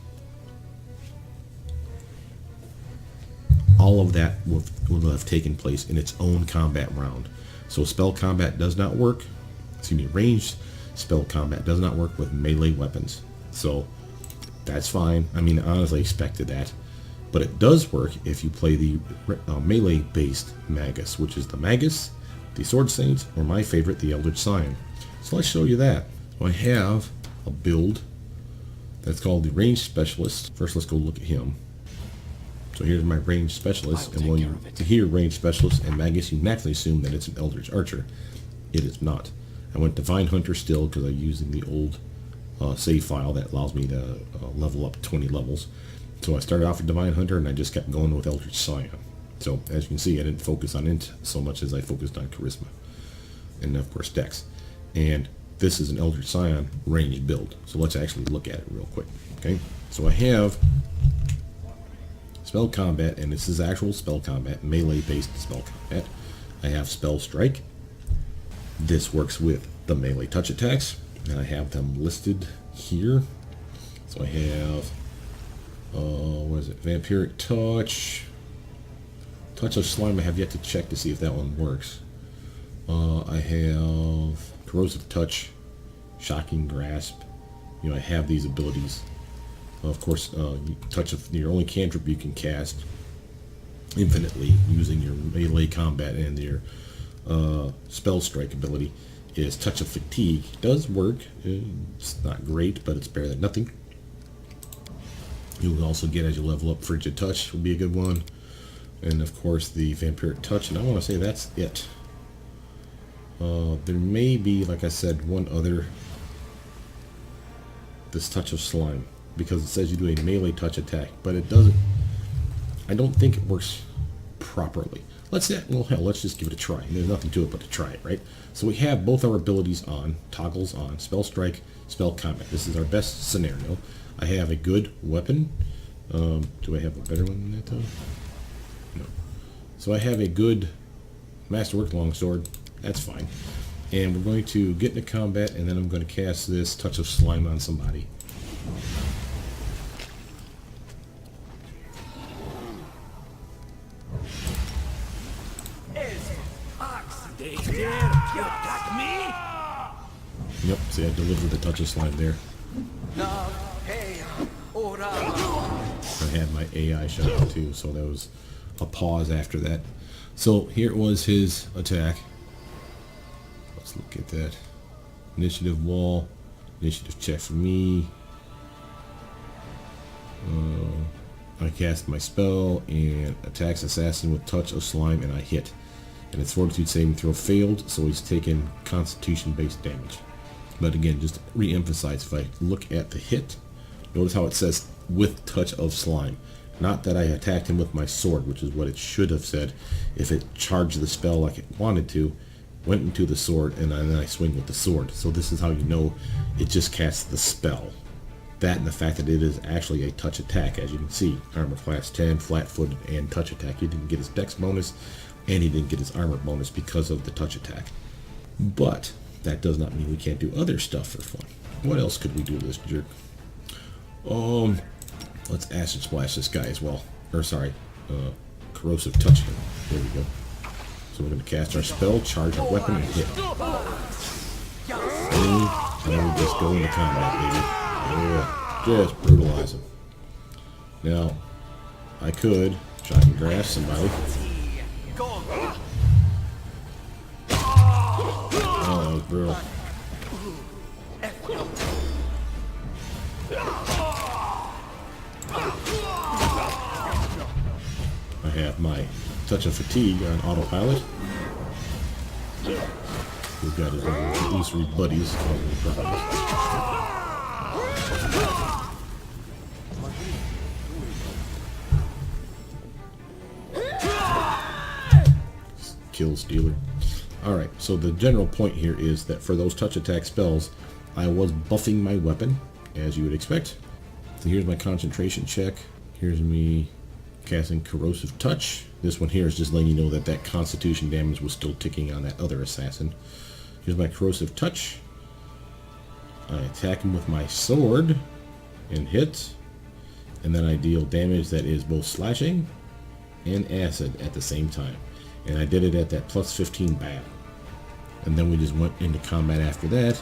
All of that will have taken place in its own combat round. So spell combat does not work, ranged spell combat does not work with melee weapons. So that's fine. I mean, I honestly expected that. But it does work if you play the melee-based Magus, which is the Magus, the Sword Saint, or my favorite, the Eldritch Sion. So let's show you that. I have a build that's called the Ranged Specialist. First, let's go look at him. So here's my Ranged Specialist, and when you hear Ranged Specialist and Magus, you naturally assume that it's an Eldritch Archer. It is not. I went Divine Hunter still because I'm using the old save file that allows me to level up 20 levels. So I started off with Divine Hunter, and I just kept going with Eldritch Sion. So as you can see, I didn't focus on int so much as I focused on Charisma, and of course Dex. And this is an Eldritch Sion ranged build. So let's actually look at it real quick. Okay, so I have spell combat, and this is actual spell combat, melee-based spell combat. I have Spell Strike. This works with the melee touch attacks, and I have them listed here. So I have, what is it? Vampiric Touch. Touch of Slime I have yet to check to see if that one works. I have Corrosive Touch, Shocking Grasp. I have these abilities. Of course, touch of your only cantrip you can cast infinitely using your melee combat, and your spell strike ability is Touch of Fatigue. It does work. It's not great, but it's better than nothing. You'll also get, as you level up, Frigid Touch will be a good one. And of course the Vampiric Touch, and I want to say that's it. There may be, like I said, one other. This Touch of Slime, because it says you do a melee touch attack, but it doesn't. I don't think it works properly. Let's just give it a try. There's nothing to it but to try it, right? So we have both our abilities on, toggles on, Spell Strike, Spell Combat. This is our best scenario. I have a good weapon. Do I have a better one than that though? No. So I have a good Masterwork Longsword. That's fine. And we're going to get into combat, and then I'm going to cast this Touch of Slime on somebody. Yep, see, I delivered the Touch of Slime there. I had my AI shut out too, so there was a pause after that. So here was his attack. Let's look at that. Initiative wall. Initiative check for me. I cast my spell and attacks Assassin with Touch of Slime, and I hit. And its Fortitude saving throw failed, so he's taken Constitution-based damage. But again, just to re-emphasize, if I look at the hit, notice how it says with Touch of Slime. Not that I attacked him with my sword, which is what it should have said if it charged the spell like it wanted to, went into the sword, and then I swing with the sword. So this is how you know it just casts the spell. That and the fact that it is actually a touch attack, as you can see. Armor class 10, flat-footed, and touch attack. He didn't get his dex bonus, and he didn't get his armor bonus because of the touch attack. But that does not mean we can't do other stuff for fun. What else could we do to this jerk? Let's Acid Splash this guy as well. Or sorry, Corrosive Touch him. There we go. So we're going to cast our spell, charge our weapon, and hit. And then we just go into combat, baby. Yeah, just brutalize him. Now, I could try and grasp somebody. Oh, that was brutal. I have my Touch of Fatigue on autopilot. We've got his illusory buddies causing problems. Kill Stealer. Alright, so the general point here is that for those touch attack spells, I was buffing my weapon, as you would expect. So here's my concentration check. Here's me casting Corrosive Touch. This one here is just letting you know that that Constitution damage was still ticking on that other assassin. Here's my Corrosive Touch. I attack him with my sword and hit. And then I deal damage that is both slashing and acid at the same time. And I did it at that plus 15 BAB. And then we just went into combat after that.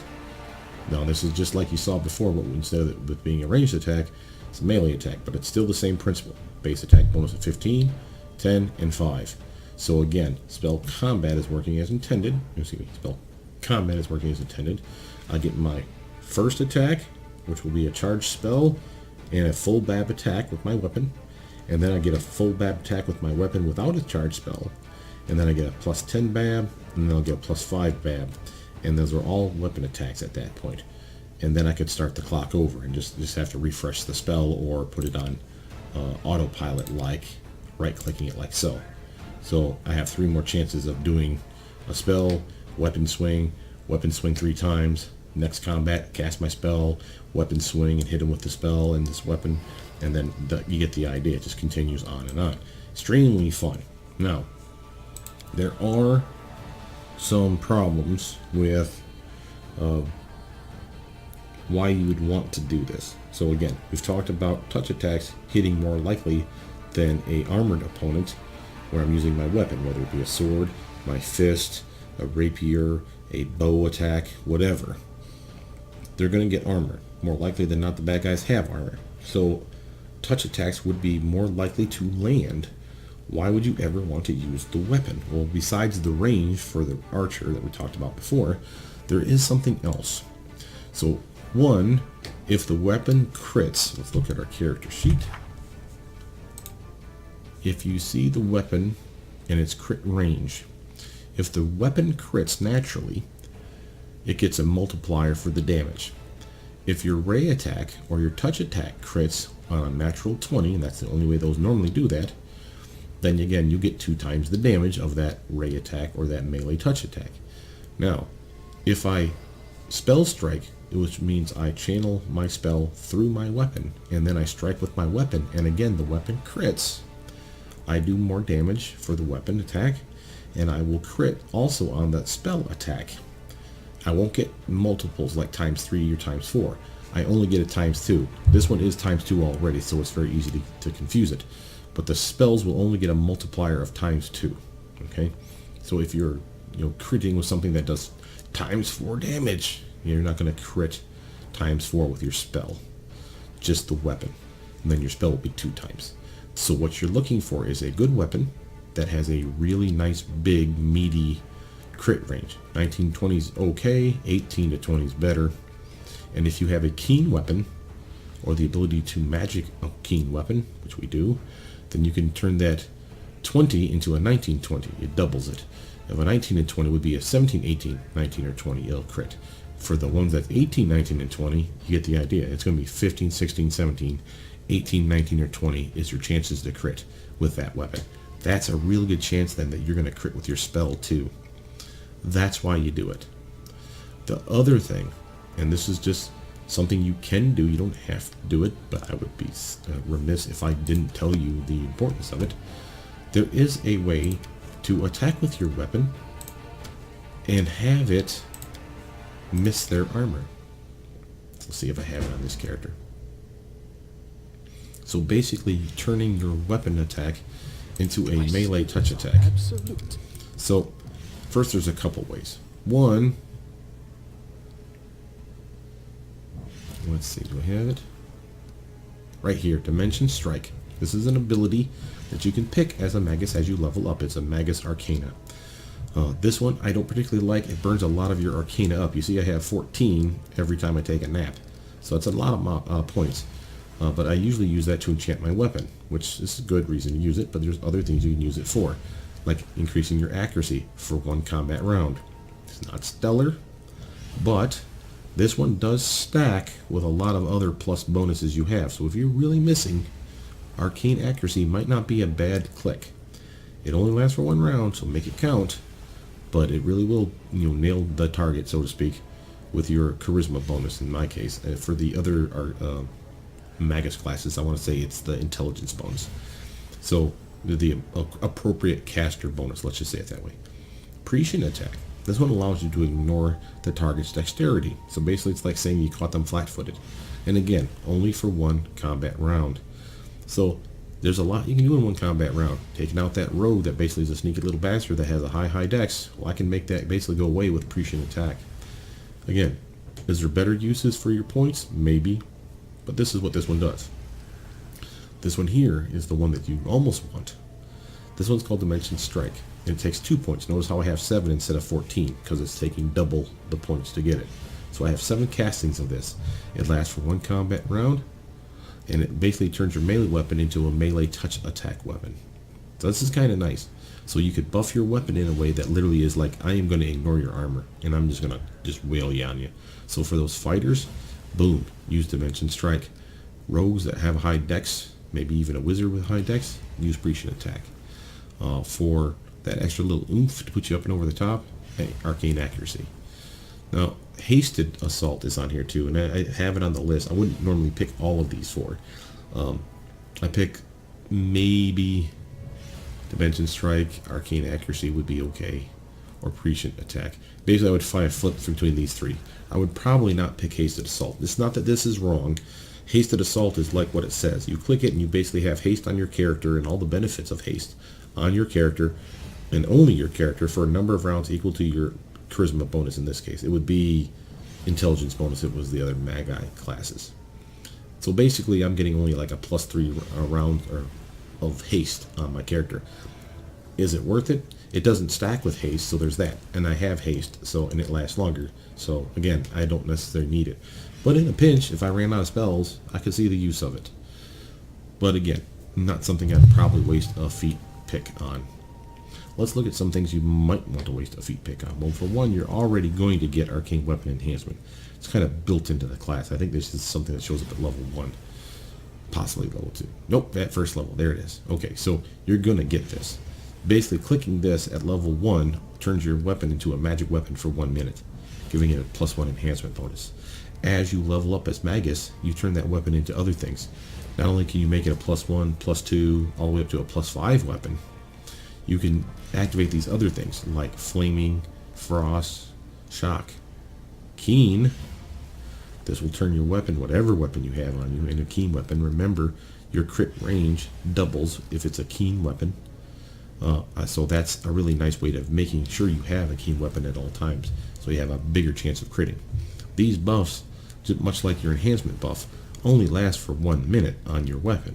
Now this is just like you saw before, but instead of it being a ranged attack, it's a melee attack, but it's still the same principle. Base attack bonus of 15, 10, and 5. So again, spell combat is working as intended. Excuse me, spell combat is working as intended. I get my first attack, which will be a charged spell, and a full BAB attack with my weapon. And then I get a full BAB attack with my weapon without a charged spell. And then I get a plus 10 BAB, and then I'll get a plus 5 BAB. And those are all weapon attacks at that point. And then I could start the clock over and just have to refresh the spell or put it on autopilot, like right-clicking it like so. So I have 3 more chances of doing a spell, weapon swing 3 times. Next combat, cast my spell, weapon swing, and hit him with the spell and this weapon. And then you get the idea. It just continues on and on. Extremely fun. Now, there are some problems with why you would want to do this. So again, we've talked about touch attacks hitting more likely than a armored opponent where I'm using my weapon, whether it be a sword, my fist, a rapier, a bow attack, whatever. They're going to get armor. More likely than not, the bad guys have armor. So touch attacks would be more likely to land. Why would you ever want to use the weapon? Well, besides the range for the archer that we talked about before, there is something else. So one, if the weapon crits, let's look at our character sheet. If you see the weapon and its crit range, if the weapon crits naturally, it gets a multiplier for the damage. If your ray attack or your touch attack crits on a natural 20, and that's the only way those normally do that, then again you get 2 times the damage of that ray attack or that melee touch attack. Now, if I spell strike, which means I channel my spell through my weapon, and then I strike with my weapon, and again the weapon crits, I do more damage for the weapon attack, and I will crit also on that spell attack. I won't get multiples like ×3 or ×4. I only get it ×2. This one is ×2 already, so it's very easy to confuse it. But the spells will only get a multiplier of ×2. Okay, so if you're critting with something that does ×4 damage, you're not going to crit ×4 with your spell, just the weapon, and then your spell will be 2 times. So what you're looking for is a good weapon that has a really nice, big, meaty crit range. 19-20 is okay, 18 to 20 is better. And if you have a keen weapon, or the ability to magic a keen weapon, which we do, then you can turn that 20 into a 19-20. It doubles it. If a 19 and 20 would be a 17, 18, 19, or 20, it'll crit. For the ones that's 18, 19, and 20, you get the idea. It's going to be 15, 16, 17, 18, 19, or 20 is your chances to crit with that weapon. That's a really good chance then that you're going to crit with your spell too. That's why you do it. The other thing, and this is just something you can do, you don't have to do it, but I would be remiss if I didn't tell you the importance of it. There is a way to attack with your weapon and have it miss their armor. Let's see if I have it on this character. So basically turning your weapon attack into a melee touch attack. Absolute. So first there's a couple ways. One, let's see, do I have it? Right here, Dimension Strike. This is an ability that you can pick as a Magus as you level up. It's a Magus Arcana. This one I don't particularly like. It burns a lot of your Arcana up. You see I have 14 every time I take a nap. So it's a lot of points. But I usually use that to enchant my weapon, which is a good reason to use it, but there's other things you can use it for, like increasing your accuracy for 1 combat round. It's not stellar, but this one does stack with a lot of other plus bonuses you have. So if you're really missing, arcane accuracy might not be a bad click. It only lasts for 1 round, so make it count, but it really will nail the target, so to speak, with your charisma bonus in my case. And for the other Magus classes, I want to say it's the intelligence bonus. So the appropriate caster bonus, let's just say it that way. Prescient attack. This one allows you to ignore the target's dexterity. So basically it's like saying you caught them flat-footed. And again, only for 1 combat round. So there's a lot you can do in 1 combat round. Taking out that rogue that basically is a sneaky little bastard that has a high dex, well, I can make that basically go away with prescient attack. Again, is there better uses for your points? Maybe. But this is what this one does. This one here is the one that you almost want. This one's called Dimension Strike. And it takes 2 points. Notice how I have 7 instead of 14, because it's taking double the points to get it. So I have 7 castings of this. It lasts for 1 combat round, and it basically turns your melee weapon into a melee touch attack weapon. So this is kind of nice. So you could buff your weapon in a way that literally is like, I am going to ignore your armor, and I'm just going to just wail you on you. So for those fighters, boom, use Dimension Strike. Rogues that have a high dex, maybe even a wizard with high dex, use Prescient Attack. For that extra little oomph to put you up and over the top, hey, Arcane Accuracy. Now, Hasted Assault is on here too, and I have it on the list. I wouldn't normally pick all of these for. I pick maybe Dimension Strike, Arcane Accuracy would be okay, or Prescient Attack. Basically, I would flip between these 3. I would probably not pick Hasted Assault. It's not that this is wrong. Hasted Assault is like what it says. You click it and you basically have haste on your character and all the benefits of haste on your character, and only your character, for a number of rounds equal to your charisma bonus in this case. It would be intelligence bonus if it was the other Magi classes. So basically, I'm getting only like a +3 round of haste on my character. Is it worth it? It doesn't stack with haste, so there's that. And I have haste, and it lasts longer. So again, I don't necessarily need it. But in a pinch, if I ran out of spells, I could see the use of it. But again, not something I'd probably waste a feat pick on. Let's look at some things you might want to waste a feat pick on. Well, for one, you're already going to get Arcane Weapon Enhancement. It's kind of built into the class. I think this is something that shows up at level 1. Possibly level 2. Nope, at first level. There it is. Okay, so you're going to get this. Basically, clicking this at level 1 turns your weapon into a magic weapon for 1 minute, giving it a +1 enhancement bonus. As you level up as Magus, you turn that weapon into other things. Not only can you make it a +1, +2, all the way up to a +5 weapon, you can activate these other things like Flaming, Frost, Shock, Keen. This will turn your weapon, whatever weapon you have on you, into a keen weapon. Remember, your crit range doubles if it's a keen weapon. So that's a really nice way of making sure you have a keen weapon at all times, so you have a bigger chance of critting. These buffs, much like your enhancement buff, only last for 1 minute on your weapon.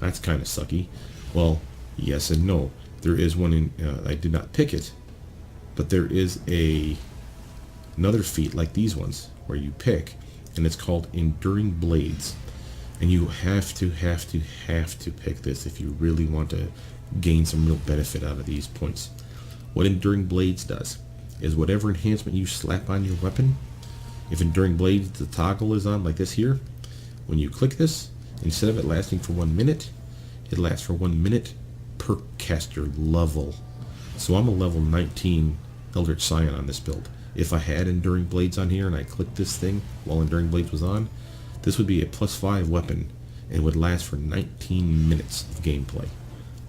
That's kind of sucky. Well, yes and no. There is one in, I did not pick it, but there is another feat like these ones where you pick, and it's called Enduring Blades. And you have to pick this if you really want to gain some real benefit out of these points. What Enduring Blades does is whatever enhancement you slap on your weapon, if Enduring Blades, the toggle is on like this here, when you click this, instead of it lasting for 1 minute, it lasts for 1 minute per caster level. So I'm a level 19 Eldritch Sion on this build. If I had Enduring Blades on here and I clicked this thing while Enduring Blades was on, this would be a +5 weapon and would last for 19 minutes of gameplay.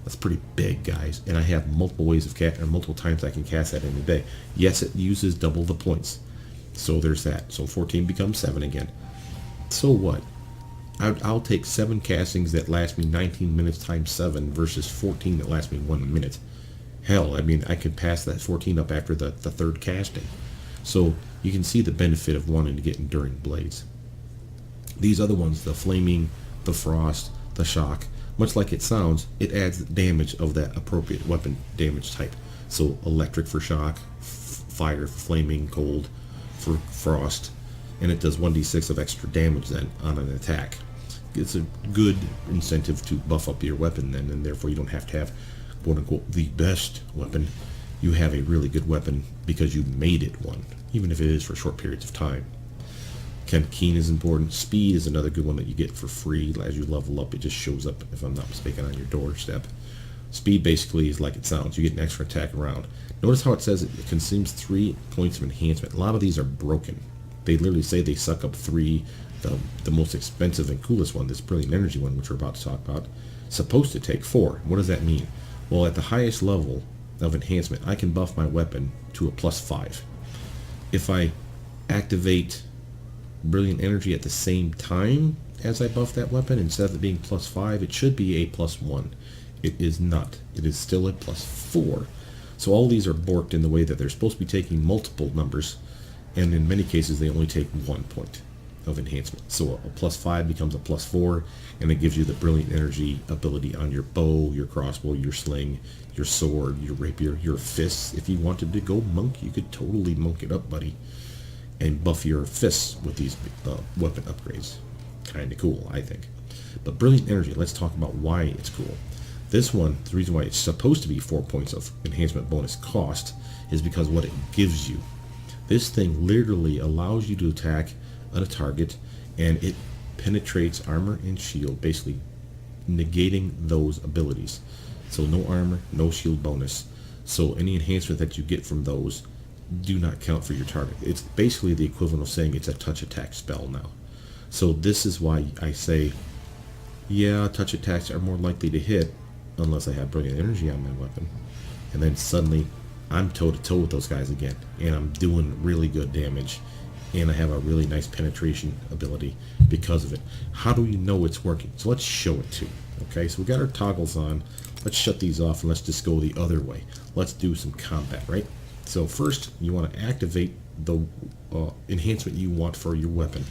That's pretty big, guys. And I have multiple ways of multiple times I can cast that in a day. Yes, it uses double the points. So there's that. So 14 becomes 7 again. So what? I'll take 7 castings that last me 19 minutes times 7 versus 14 that last me 1 minute. Hell, I mean, I could pass that 14 up after the third casting. So you can see the benefit of wanting to get Enduring Blades. These other ones, the Flaming, the Frost, the Shock, much like it sounds, it adds damage of that appropriate weapon damage type. So electric for shock, fire for flaming, cold for frost, and it does 1d6 of extra damage then on an attack. It's a good incentive to buff up your weapon then, and therefore you don't have to have quote-unquote the best weapon. You have a really good weapon because you made it one, even if it is for short periods of time. Keen is important. Speed is another good one that you get for free as you level up. It just shows up, if I'm not mistaken, on your doorstep. Speed basically is like it sounds. You get an extra attack around. Notice how it says it consumes 3 points of enhancement. A lot of these are broken. They literally say they suck up 3. The most expensive and coolest one, this Brilliant Energy one, which we're about to talk about, supposed to take 4. What does that mean? Well, at the highest level of enhancement, I can buff my weapon to a +5. If I activate Brilliant Energy at the same time as I buff that weapon, instead of it being +5, it should be a +1. It is not. It is still a +4. So all these are borked in the way that they're supposed to be taking multiple numbers, and in many cases they only take 1 point of enhancement. So a +5 becomes a +4, and it gives you the Brilliant Energy ability on your bow, your crossbow, your sling, your sword, your rapier, your fists. If you wanted to go monk, you could totally monk it up, buddy, and buff your fists with these weapon upgrades. Kind of cool, I think. But Brilliant Energy, let's talk about why it's cool. This one, the reason why it's supposed to be 4 points of enhancement bonus cost is because what it gives you. This thing literally allows you to attack on a target, and it penetrates armor and shield, basically negating those abilities. So no armor, no shield bonus. So any enhancement that you get from those do not count for your target. It's basically the equivalent of saying it's a touch attack spell now. So this is why I say, yeah, touch attacks are more likely to hit unless I have Brilliant Energy on my weapon. And then suddenly I'm toe-to-toe with those guys again, and I'm doing really good damage, and I have a really nice penetration ability because of it. How do you know it's working? So let's show it to you. Okay, so we got our toggles on. Let's shut these off and let's just go the other way. Let's do some combat, right? So first, you want to activate the enhancement you want for your weapon.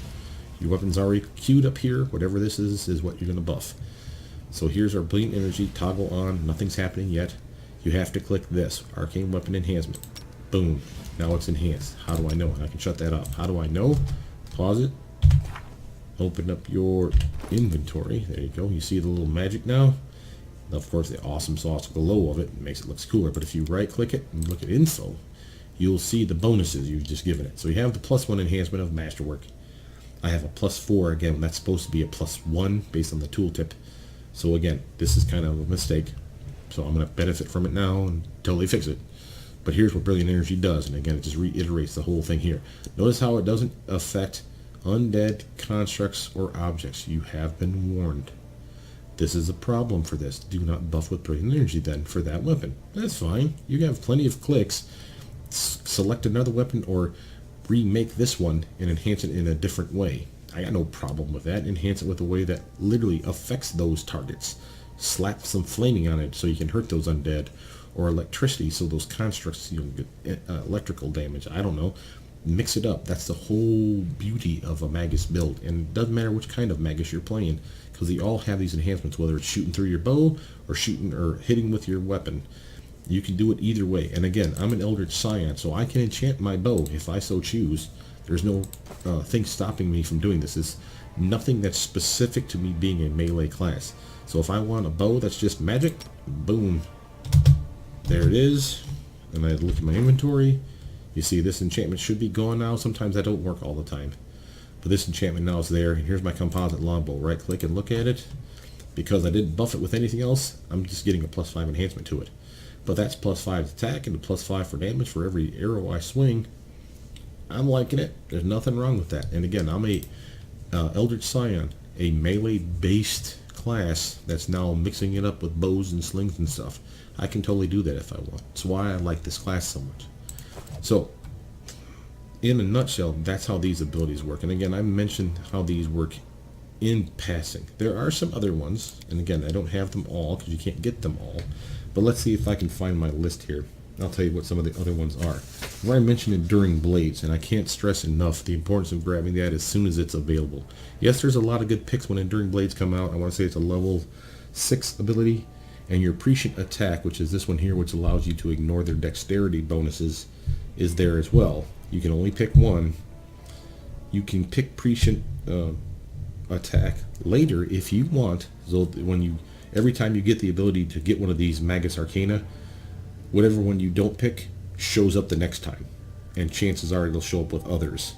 Your weapon's already queued up here. Whatever this is what you're going to buff. So here's our Brilliant Energy, toggle on, nothing's happening yet. You have to click this, Arcane Weapon Enhancement. Boom, now it's enhanced. How do I know? I can shut that off. How do I know? Pause it. Open up your inventory. There you go. You see the little magic now? Of course, the awesome sauce glow of it makes it look cooler. But if you right click it and look at info, you'll see the bonuses you've just given it. So you have the +1 enhancement of Masterwork. I have a +4. Again, that's supposed to be a +1 based on the tooltip. So again, this is kind of a mistake. So I'm going to benefit from it now until they fix it. But here's what Brilliant Energy does. And again, it just reiterates the whole thing here. Notice how it doesn't affect undead constructs or objects. You have been warned. This is a problem for this. Do not buff with Brilliant Energy then for that weapon. That's fine. You have plenty of clicks. Select another weapon or remake this one and enhance it in a different way. I got no problem with that. Enhance it with a way that literally affects those targets. Slap some flaming on it so you can hurt those undead, or electricity so those constructs, you know, get electrical damage. I don't know. Mix it up. That's the whole beauty of a Magus build. And it doesn't matter which kind of Magus you're playing, because they all have these enhancements, whether it's shooting through your bow or shooting or hitting with your weapon. You can do it either way. And again, I'm an Eldritch Sion, so I can enchant my bow if I so choose. There's no thing stopping me from doing this. It's nothing that's specific to me being a melee class. So if I want a bow that's just magic, boom, there it is. And I look at my inventory. You see this enchantment should be gone now. Sometimes that don't work all the time. But this enchantment now is there. And here's my composite longbow. Right click and look at it. Because I didn't buff it with anything else, I'm just getting a +5 enhancement to it. But that's +5 attack and a +5 for damage for every arrow I swing. I'm liking it. There's nothing wrong with that. And again, I'm a Eldritch Sion, a melee-based class that's now mixing it up with bows and slings and stuff. I can totally do that if I want. That's why I like this class so much. So, in a nutshell, that's how these abilities work. And again, I mentioned how these work in passing. There are some other ones, and again, I don't have them all because you can't get them all. But let's see if I can find my list here. I'll tell you what some of the other ones are. Well, I mentioned Enduring Blades, and I can't stress enough the importance of grabbing that as soon as it's available. Yes, there's a lot of good picks when Enduring Blades come out. I want to say it's a level 6 ability. And your Prescient Attack, which is this one here, which allows you to ignore their dexterity bonuses, is there as well. You can only pick one. You can pick Prescient Attack later if you want. So when every time you get the ability to get one of these Magus Arcana, whatever one you don't pick shows up the next time, and chances are it'll show up with others,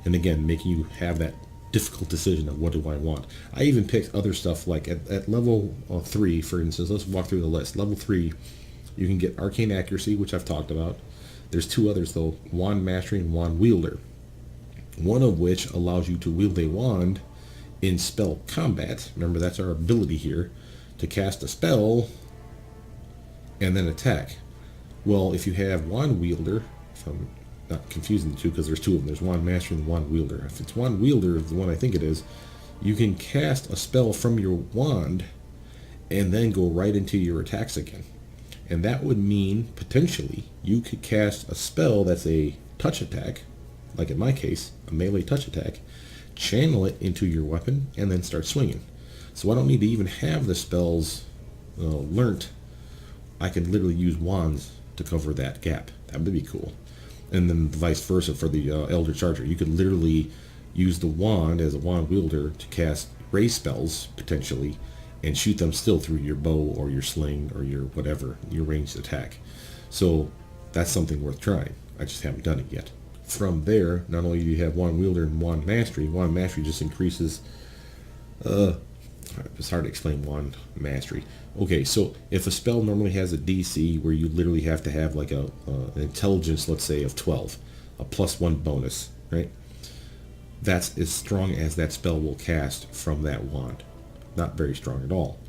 and again making you have that difficult decision of what do I want. I even picked other stuff like at level 3, for instance. Let's walk through the list. Level 3, you can get Arcane Accuracy, which I've talked about. There's 2 others though, Wand Mastery and Wand Wielder, one of which allows you to wield a wand in spell combat. Remember, that's our ability here, to cast a spell and then attack. Well, if you have Wand Wielder, if I'm not confusing the two because there's 2 of them, there's Wand Master and Wand Wielder. If it's Wand Wielder, the one I think it is, you can cast a spell from your wand and then go right into your attacks again. And that would mean, potentially, you could cast a spell that's a touch attack, like in my case, a melee touch attack, channel it into your weapon, and then start swinging. So I don't need to even have the spells learnt. I can literally use wands to cover that gap. That would be cool. And then vice versa for the Eldritch Archer. You could literally use the wand as a wand wielder to cast ray spells, potentially, and shoot them still through your bow or your sling or your whatever, your ranged attack. So that's something worth trying. I just haven't done it yet. From there, not only do you have Wand Wielder and Wand Mastery just increases... it's hard to explain Wand Mastery. Okay, so if a spell normally has a DC where you literally have to have like an intelligence, let's say, of 12, a +1 bonus, right? That's as strong as that spell will cast from that wand. Not very strong at all.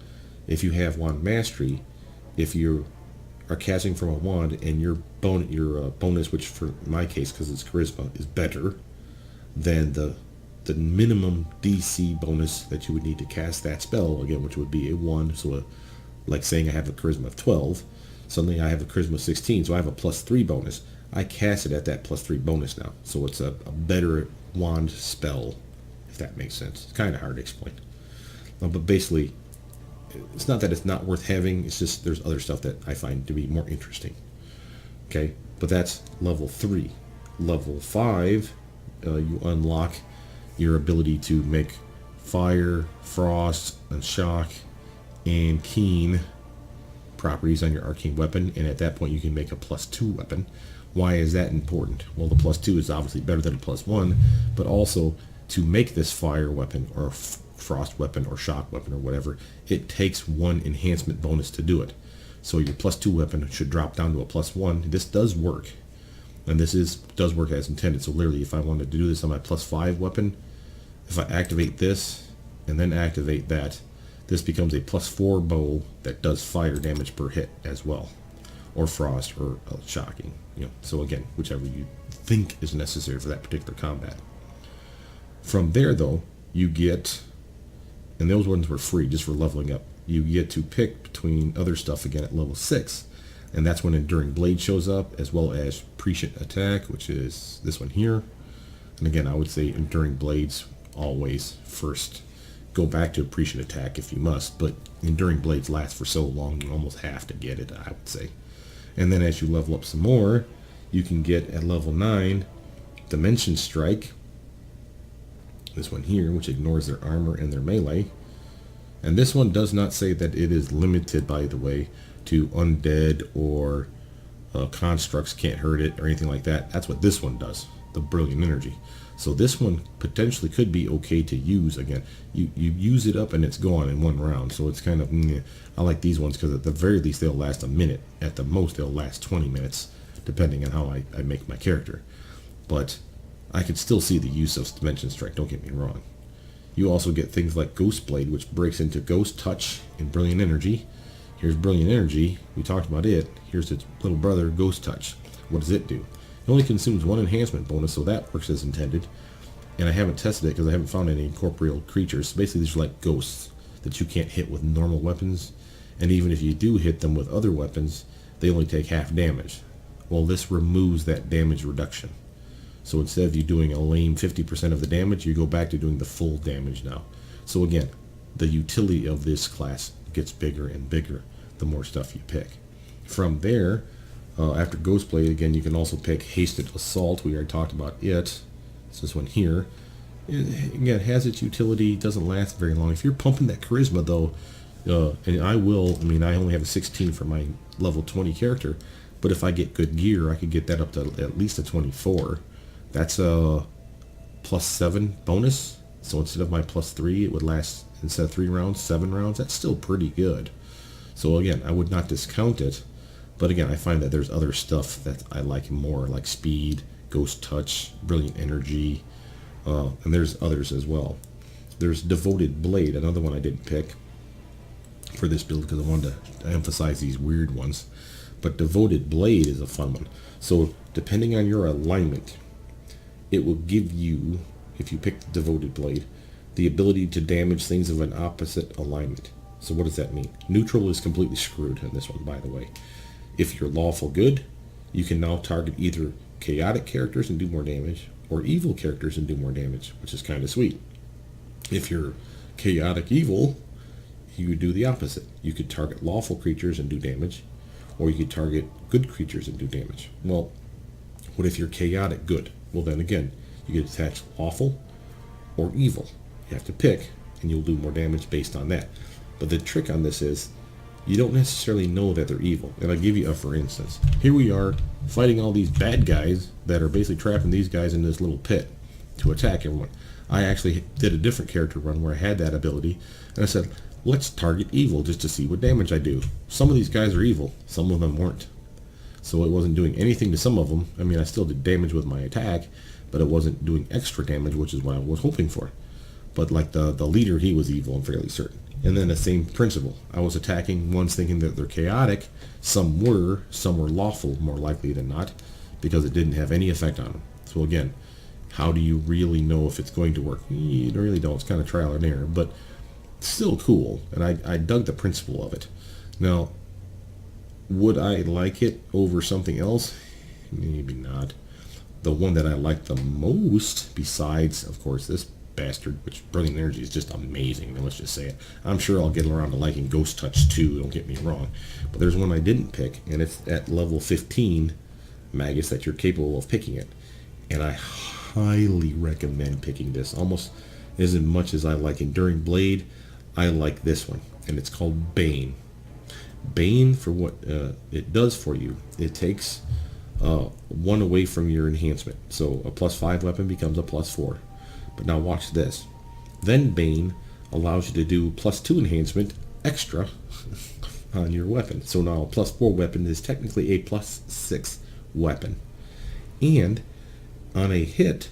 If you have Wand Mastery, if you are casting from a wand and your bonus, which for my case, because it's Charisma, is better than the minimum DC bonus that you would need to cast that spell, again, which would be a 1, so like saying I have a Charisma of 12, suddenly I have a Charisma of 16, so I have a +3 bonus. I cast it at that +3 bonus now, so it's a better wand spell, if that makes sense. It's kind of hard to explain. But basically, it's not that it's not worth having, it's just there's other stuff that I find to be more interesting. Okay, but that's level 3. Level 5, you unlock your ability to make fire, frost, and shock, and keen properties on your arcane weapon, and at that point you can make a +2 weapon. Why is that important? Well, the +2 is obviously better than a +1, but also to make this fire weapon or frost weapon or shock weapon or whatever, it takes 1 enhancement bonus to do it. So your +2 weapon should drop down to a +1. This does work, and does work as intended. So literally, if I wanted to do this on my +5 weapon, if I activate this and then activate that, this becomes a +4 bow that does fire damage per hit as well, or frost or shocking. So again, whichever you think is necessary for that particular combat. From there, though, you get, and those ones were free just for leveling up, you get to pick between other stuff again at level 6, and that's when Enduring Blade shows up, as well as Prescient Attack, which is this one here. And again, I would say Enduring Blades always first. Go back to Prescient Attack if you must, but Enduring Blades last for so long you almost have to get it, I would say. And then as you level up some more, you can get at level 9 Dimension Strike, this one here, which ignores their armor and their melee. And this one does not say that it is limited, by the way, to undead or constructs can't hurt it or anything like that. That's what this one does, the Brilliant Energy. So this one potentially could be okay to use. Again, you use it up and it's gone in 1 round. So it's kind of, I like these ones because at the very least they'll last a minute. At the most they'll last 20 minutes, depending on how I make my character. But I could still see the use of Dimension Strike, don't get me wrong. You also get things like Ghost Blade, which breaks into Ghost Touch and Brilliant Energy. Here's Brilliant Energy, we talked about it. Here's its little brother, Ghost Touch. What does it do? It only consumes 1 enhancement bonus, so that works as intended. And I haven't tested it because I haven't found any incorporeal creatures. So basically these are like ghosts that you can't hit with normal weapons. And even if you do hit them with other weapons, they only take half damage. Well, this removes that damage reduction. So instead of you doing a lame 50% of the damage, you go back to doing the full damage now. So again, the utility of this class gets bigger and bigger the more stuff you pick. From there, after Ghost Blade, again, you can also pick Hasted Assault. We already talked about it. It's this one here. Again, has its utility, doesn't last very long. If you're pumping that charisma, though, and I only have a 16 for my level 20 character, but if I get good gear, I could get that up to at least a 24. That's a +7 bonus. So instead of my +3, it would last, instead of 3 rounds, 7 rounds. That's still pretty good. So again, I would not discount it. But again, I find that there's other stuff that I like more, like Speed, Ghost Touch, Brilliant Energy, and there's others as well. There's Devoted Blade, another one I didn't pick for this build because I wanted to emphasize these weird ones. But Devoted Blade is a fun one. So depending on your alignment, it will give you, if you pick the Devoted Blade, the ability to damage things of an opposite alignment. So what does that mean? Neutral is completely screwed in this one, by the way. If you're lawful good, you can now target either chaotic characters and do more damage, or evil characters and do more damage, which is kind of sweet. If you're chaotic evil, you would do the opposite. You could target lawful creatures and do damage, or you could target good creatures and do damage. Well, what if you're chaotic good? Well, then again, you get attached lawful or evil. You have to pick, and you'll do more damage based on that. But the trick on this is, you don't necessarily know that they're evil. And I'll give you a for instance. Here we are fighting all these bad guys that are basically trapping these guys in this little pit to attack everyone. I actually did a different character run where I had that ability, and I said, let's target evil just to see what damage I do. Some of these guys are evil, some of them weren't. So it wasn't doing anything to some of them. I mean, I still did damage with my attack, but it wasn't doing extra damage, which is what I was hoping for. But like the leader, he was evil, I'm fairly certain. And then the same principle. I was attacking ones thinking that they're chaotic. Some were lawful, more likely than not, because it didn't have any effect on them. So again, how do you really know if it's going to work? You really don't. It's kind of trial and error, but still cool. And I dug the principle of it. Now, would I like it over something else? Maybe not. The one that I like the most, besides, of course, this bastard, which Brilliant Energy is just amazing. Now, let's just say it. I'm sure I'll get around to liking Ghost Touch too, don't get me wrong. But there's one I didn't pick, and it's at level 15 Magus that you're capable of picking it. And I highly recommend picking this. Almost as much as I like Enduring Blade, I like this one. And it's called Bane. Bane, for what it does for you, it takes 1 away from your enhancement. So a +5 weapon becomes a +4. But now watch this. Then Bane allows you to do +2 enhancement extra on your weapon. So now a +4 weapon is technically a +6 weapon. And on a hit,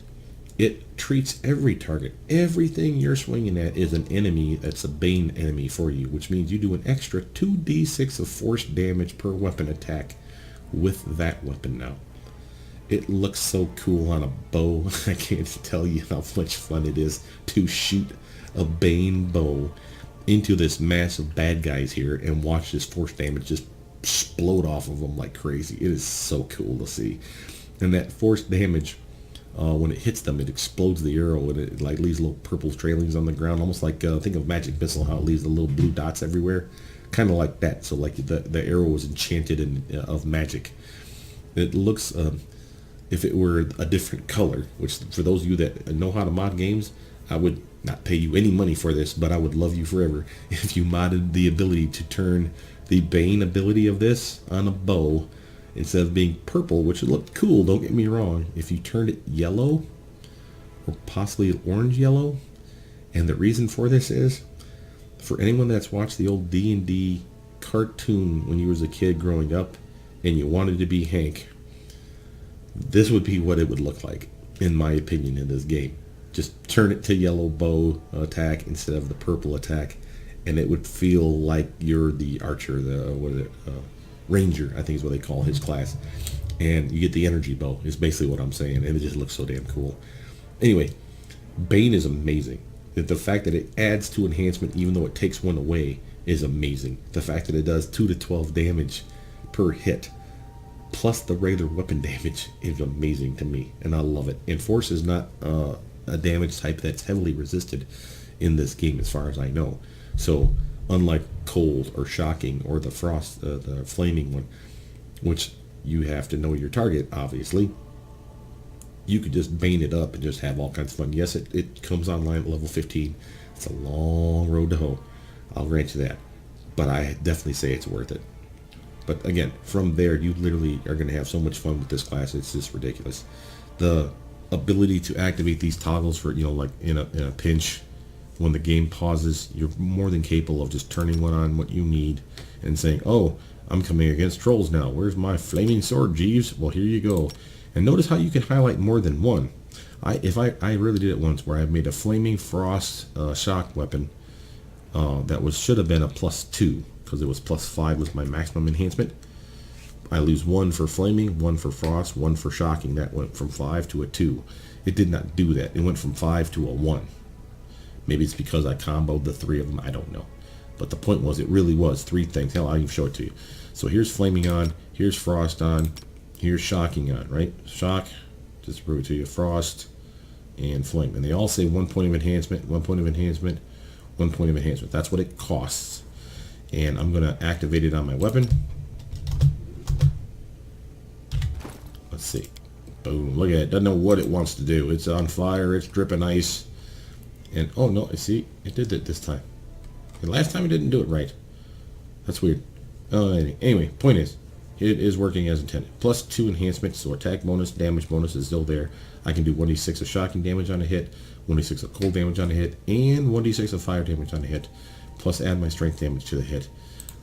it treats every target. Everything you're swinging at is an enemy that's a Bane enemy for you, which means you do an extra 2d6 of force damage per weapon attack with that weapon now. It looks so cool on a bow. I can't tell you how much fun it is to shoot a Bane bow into this mass of bad guys here and watch this force damage just explode off of them like crazy. It is so cool to see. And that force damage, when it hits them, it explodes the arrow and it like leaves little purple trailings on the ground, almost like think of Magic Missile, how it leaves the little blue dots everywhere, kind of like that. So like the arrow was enchanted of magic. It looks, if it were a different color, which for those of you that know how to mod games, I would not pay you any money for this, but I would love you forever if you modded the ability to turn the Bane ability of this on a bow. Instead of being purple, which would look cool, don't get me wrong, if you turned it yellow, or possibly orange yellow. And the reason for this is, for anyone that's watched the old D&D cartoon when you was a kid growing up, and you wanted to be Hank, this would be what it would look like, in my opinion, in this game. Just turn it to yellow bow attack instead of the purple attack, and it would feel like you're the archer, the Ranger, I think is what they call his class. And you get the energy bow, is basically what I'm saying, and it just looks so damn cool. Anyway, Bane is amazing. The fact that it adds 2 enhancement even though it takes 1 away is amazing. The fact that it does 2 to 12 damage per hit, plus the regular weapon damage, is amazing to me, and I love it. And Force is not a damage type that's heavily resisted in this game as far as I know. So unlike Cold or Shocking or the Frost, the Flaming one, which you have to know your target, obviously, you could just Bane it up and just have all kinds of fun. Yes, it comes online at level 15. It's a long road to hoe, I'll grant you that, but I definitely say it's worth it. But again, from there, you literally are going to have so much fun with this class. It's just ridiculous. The ability to activate these toggles for, like in a pinch, when the game pauses, you're more than capable of just turning one on what you need and saying, oh, I'm coming against trolls now. Where's my flaming sword, Jeeves? Well, here you go. And notice how you can highlight more than one. I really did it once where I made a flaming frost shock weapon that should have been a +2 because it was +5 was my maximum enhancement. I lose 1 for flaming, 1 for frost, 1 for shocking. That went from 5 to a 2. It did not do that. It went from 5 to a 1. Maybe it's because I comboed the 3 of them. I don't know. But the point was, it really was 3 things. Hell, I'll even show it to you. So here's flaming on, here's frost on, here's shocking on, right? Shock, just to prove it to you, frost, and flame. And they all say 1 point of enhancement, 1 point of enhancement, 1 point of enhancement. That's what it costs. And I'm going to activate it on my weapon. Let's see. Boom. Look at it. Doesn't know what it wants to do. It's on fire. It's dripping ice. And, oh, no. See? It did it this time. The last time it didn't do it right. That's weird. Anyway, point is, it is working as intended. +2 enhancement, so attack bonus, damage bonus is still there. I can do 1d6 of shocking damage on a hit, 1d6 of cold damage on a hit, and 1d6 of fire damage on a hit. Plus add my strength damage to the hit.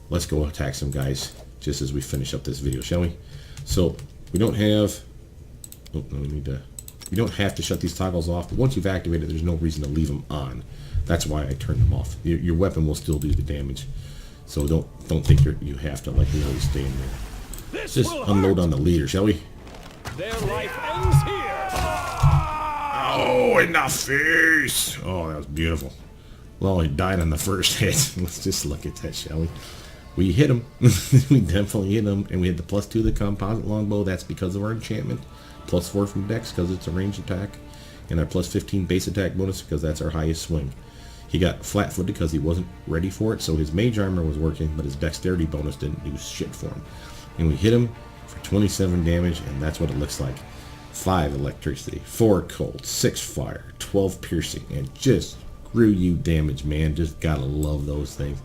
Let's go attack some guys just as we finish up this video, shall we? So we don't have, you don't have to shut these toggles off, but once you've activated, there's no reason to leave them on. That's why I turned them off. Your weapon will still do the damage, so don't think you have to like really stay in there. Just unload on the leader, shall we? Their life ends here. Oh, in the face! Oh, that was beautiful. Well, he died on the first hit. Let's just look at that, shall we? We hit him. We definitely hit him, and we had the +2 of the composite longbow. That's because of our enchantment. +4 from dex because it's a ranged attack. and our plus 15 base attack bonus because that's our highest swing. He got flat-footed because he wasn't ready for it, so his mage armor was working, but his dexterity bonus didn't do shit for him. And we hit him for 27 damage, and that's what it looks like. 5 electricity, 4 cold, 6 fire, 12 piercing, and just screw you damage, man. Just gotta love those things.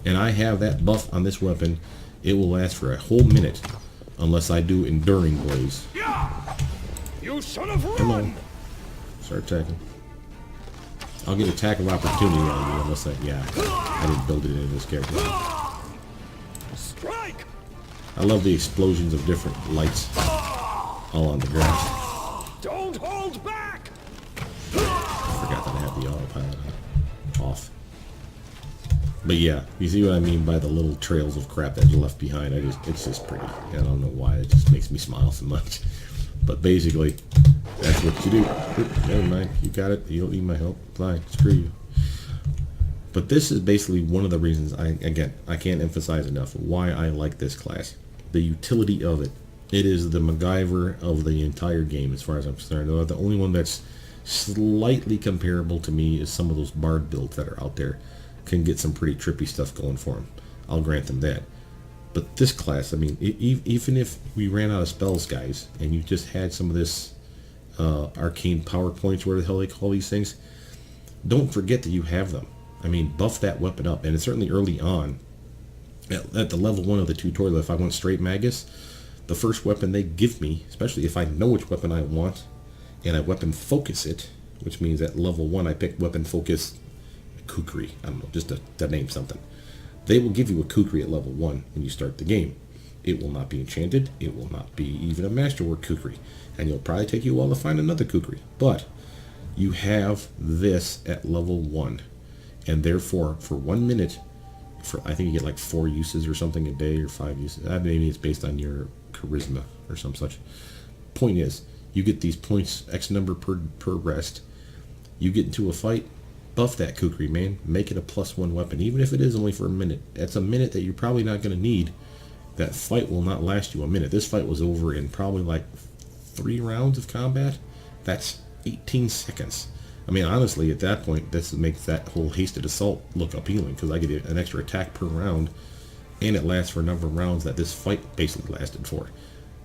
And I have that buff on this weapon. It will last for a whole minute unless I do enduring blaze. You should have run. Come on. Start attacking. I'll get attack of opportunity on you unless I didn't build it into this character. Strike. I love the explosions of different lights all on the ground. Don't hold back. I forgot that I have the autopilot off. But yeah, you see what I mean by the little trails of crap that's left behind. It's just pretty. I don't know why. It just makes me smile so much. But basically, that's what you do. Oop, never mind. You got it. You don't need my help. Fine. Screw you. But this is basically one of the reasons, I can't emphasize enough why I like this class. The utility of it. It is the MacGyver of the entire game as far as I'm concerned. The only one that's slightly comparable to me is some of those bard builds that are out there. Can get some pretty trippy stuff going for them. I'll grant them that. But this class, I mean, even if we ran out of spells, guys, and you just had some of this arcane power points, where the hell they call these things, don't forget that you have them. I mean, buff that weapon up. And it's certainly early on, at the level 1 of the tutorial, if I went straight Magus, the first weapon they give me, especially if I know which weapon I want, and I weapon focus it, which means at level 1 I pick weapon focus Kukri. I don't know, just to name something. They will give you a Kukri at level 1 when you start the game. It will not be enchanted. It will not be even a masterwork Kukri. And it'll probably take you a while to find another Kukri. But you have this at level 1. And therefore, for 1 minute, I think you get like 4 uses or something a day, or 5 uses. Maybe it's based on your charisma or some such. Point is, you get these points, X number per rest. You get into a fight, buff that Kukri, man. Make it a +1 weapon, even if it is only for a minute. That's a minute that you're probably not going to need. That fight will not last you a minute. This fight was over in probably like 3 rounds of combat. That's 18 seconds. I mean, honestly, at that point, this makes that whole hasted assault look appealing, because I get an extra attack per round, and it lasts for a number of rounds that this fight basically lasted for.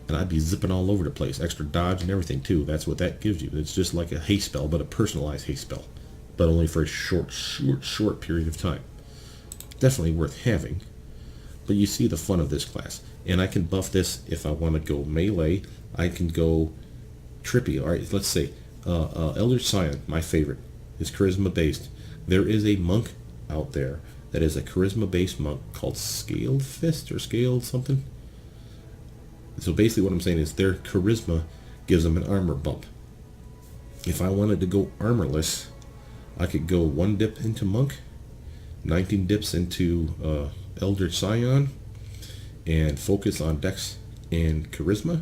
And I'd be zipping all over the place. Extra dodge and everything, too. That's what that gives you. It's just like a haste spell, but a personalized haste spell. But only for a short period of time. Definitely worth having. But you see the fun of this class. And I can buff this if I want to go melee. I can go trippy. Alright, let's say Elder Sion, my favorite, is charisma based. There is a monk out there that is a charisma based monk called Scaled Fist or Scaled something. So basically what I'm saying is their charisma gives them an armor bump. If I wanted to go armorless, I could go 1 dip into monk, 19 dips into Elder Sion, and focus on dex and charisma.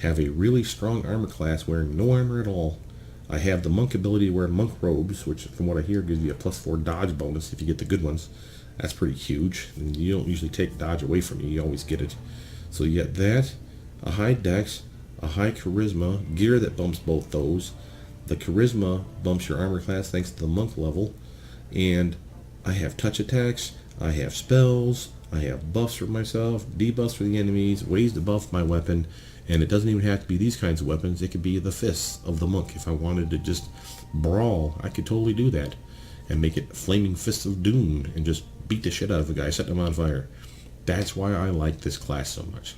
Have a really strong armor class wearing no armor at all. I have the monk ability to wear monk robes, which from what I hear gives you a +4 dodge bonus if you get the good ones. That's pretty huge. And you don't usually take dodge away from you. You always get it. So you get that, a high dex, a high charisma, gear that bumps both those. The charisma bumps your armor class thanks to the monk level. And I have touch attacks, I have spells, I have buffs for myself, debuffs for the enemies, ways to buff my weapon. And it doesn't even have to be these kinds of weapons. It could be the fists of the monk. If I wanted to just brawl, I could totally do that. And make it Flaming Fists of Doom and just beat the shit out of a guy, set him on fire. That's why I like this class so much.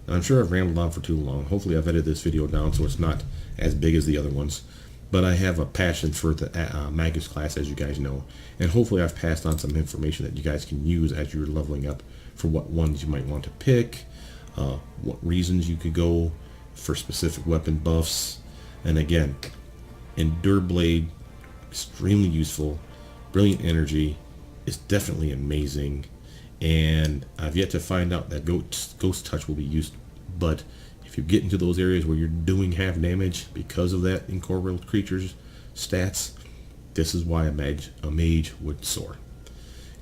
And I'm sure I've rambled on for too long. Hopefully I've edited this video down so it's not as big as the other ones. But I have a passion for the Magus class, as you guys know. And hopefully I've passed on some information that you guys can use as you're leveling up for what ones you might want to pick. What reasons you could go for specific weapon buffs. And again, Endure Blade, extremely useful. Brilliant Energy is definitely amazing. And I've yet to find out that Ghost Touch will be used. But if you get into those areas where you're doing half damage because of that incorporeal creature's stats, this is why a mage would soar.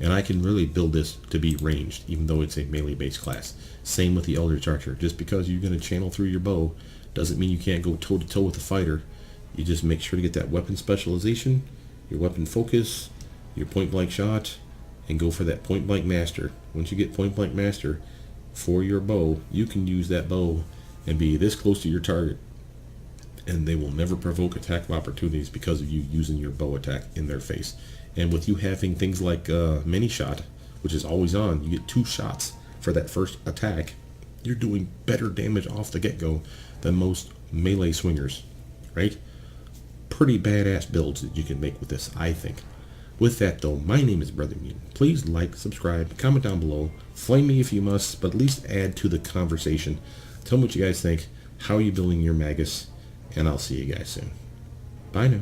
And I can really build this to be ranged, even though it's a melee-based class. Same with the Eldritch Archer. Just because you're going to channel through your bow doesn't mean you can't go toe-to-toe with a fighter. You just make sure to get that weapon specialization, your weapon focus, your point blank shot, and go for that point blank master. Once you get point blank master for your bow, you can use that bow and be this close to your target, and they will never provoke attack of opportunities because of you using your bow attack in their face. And with you having things like mini shot, which is always on, you get 2 shots for that first attack. You're doing better damage off the get-go than most melee swingers, right? Pretty badass builds that you can make with this, I think. With that though, my name is Brothermutant. Please like, subscribe, comment down below, flame me if you must, but at least add to the conversation. Tell me what you guys think, how are you building your Magus, and I'll see you guys soon. Bye now.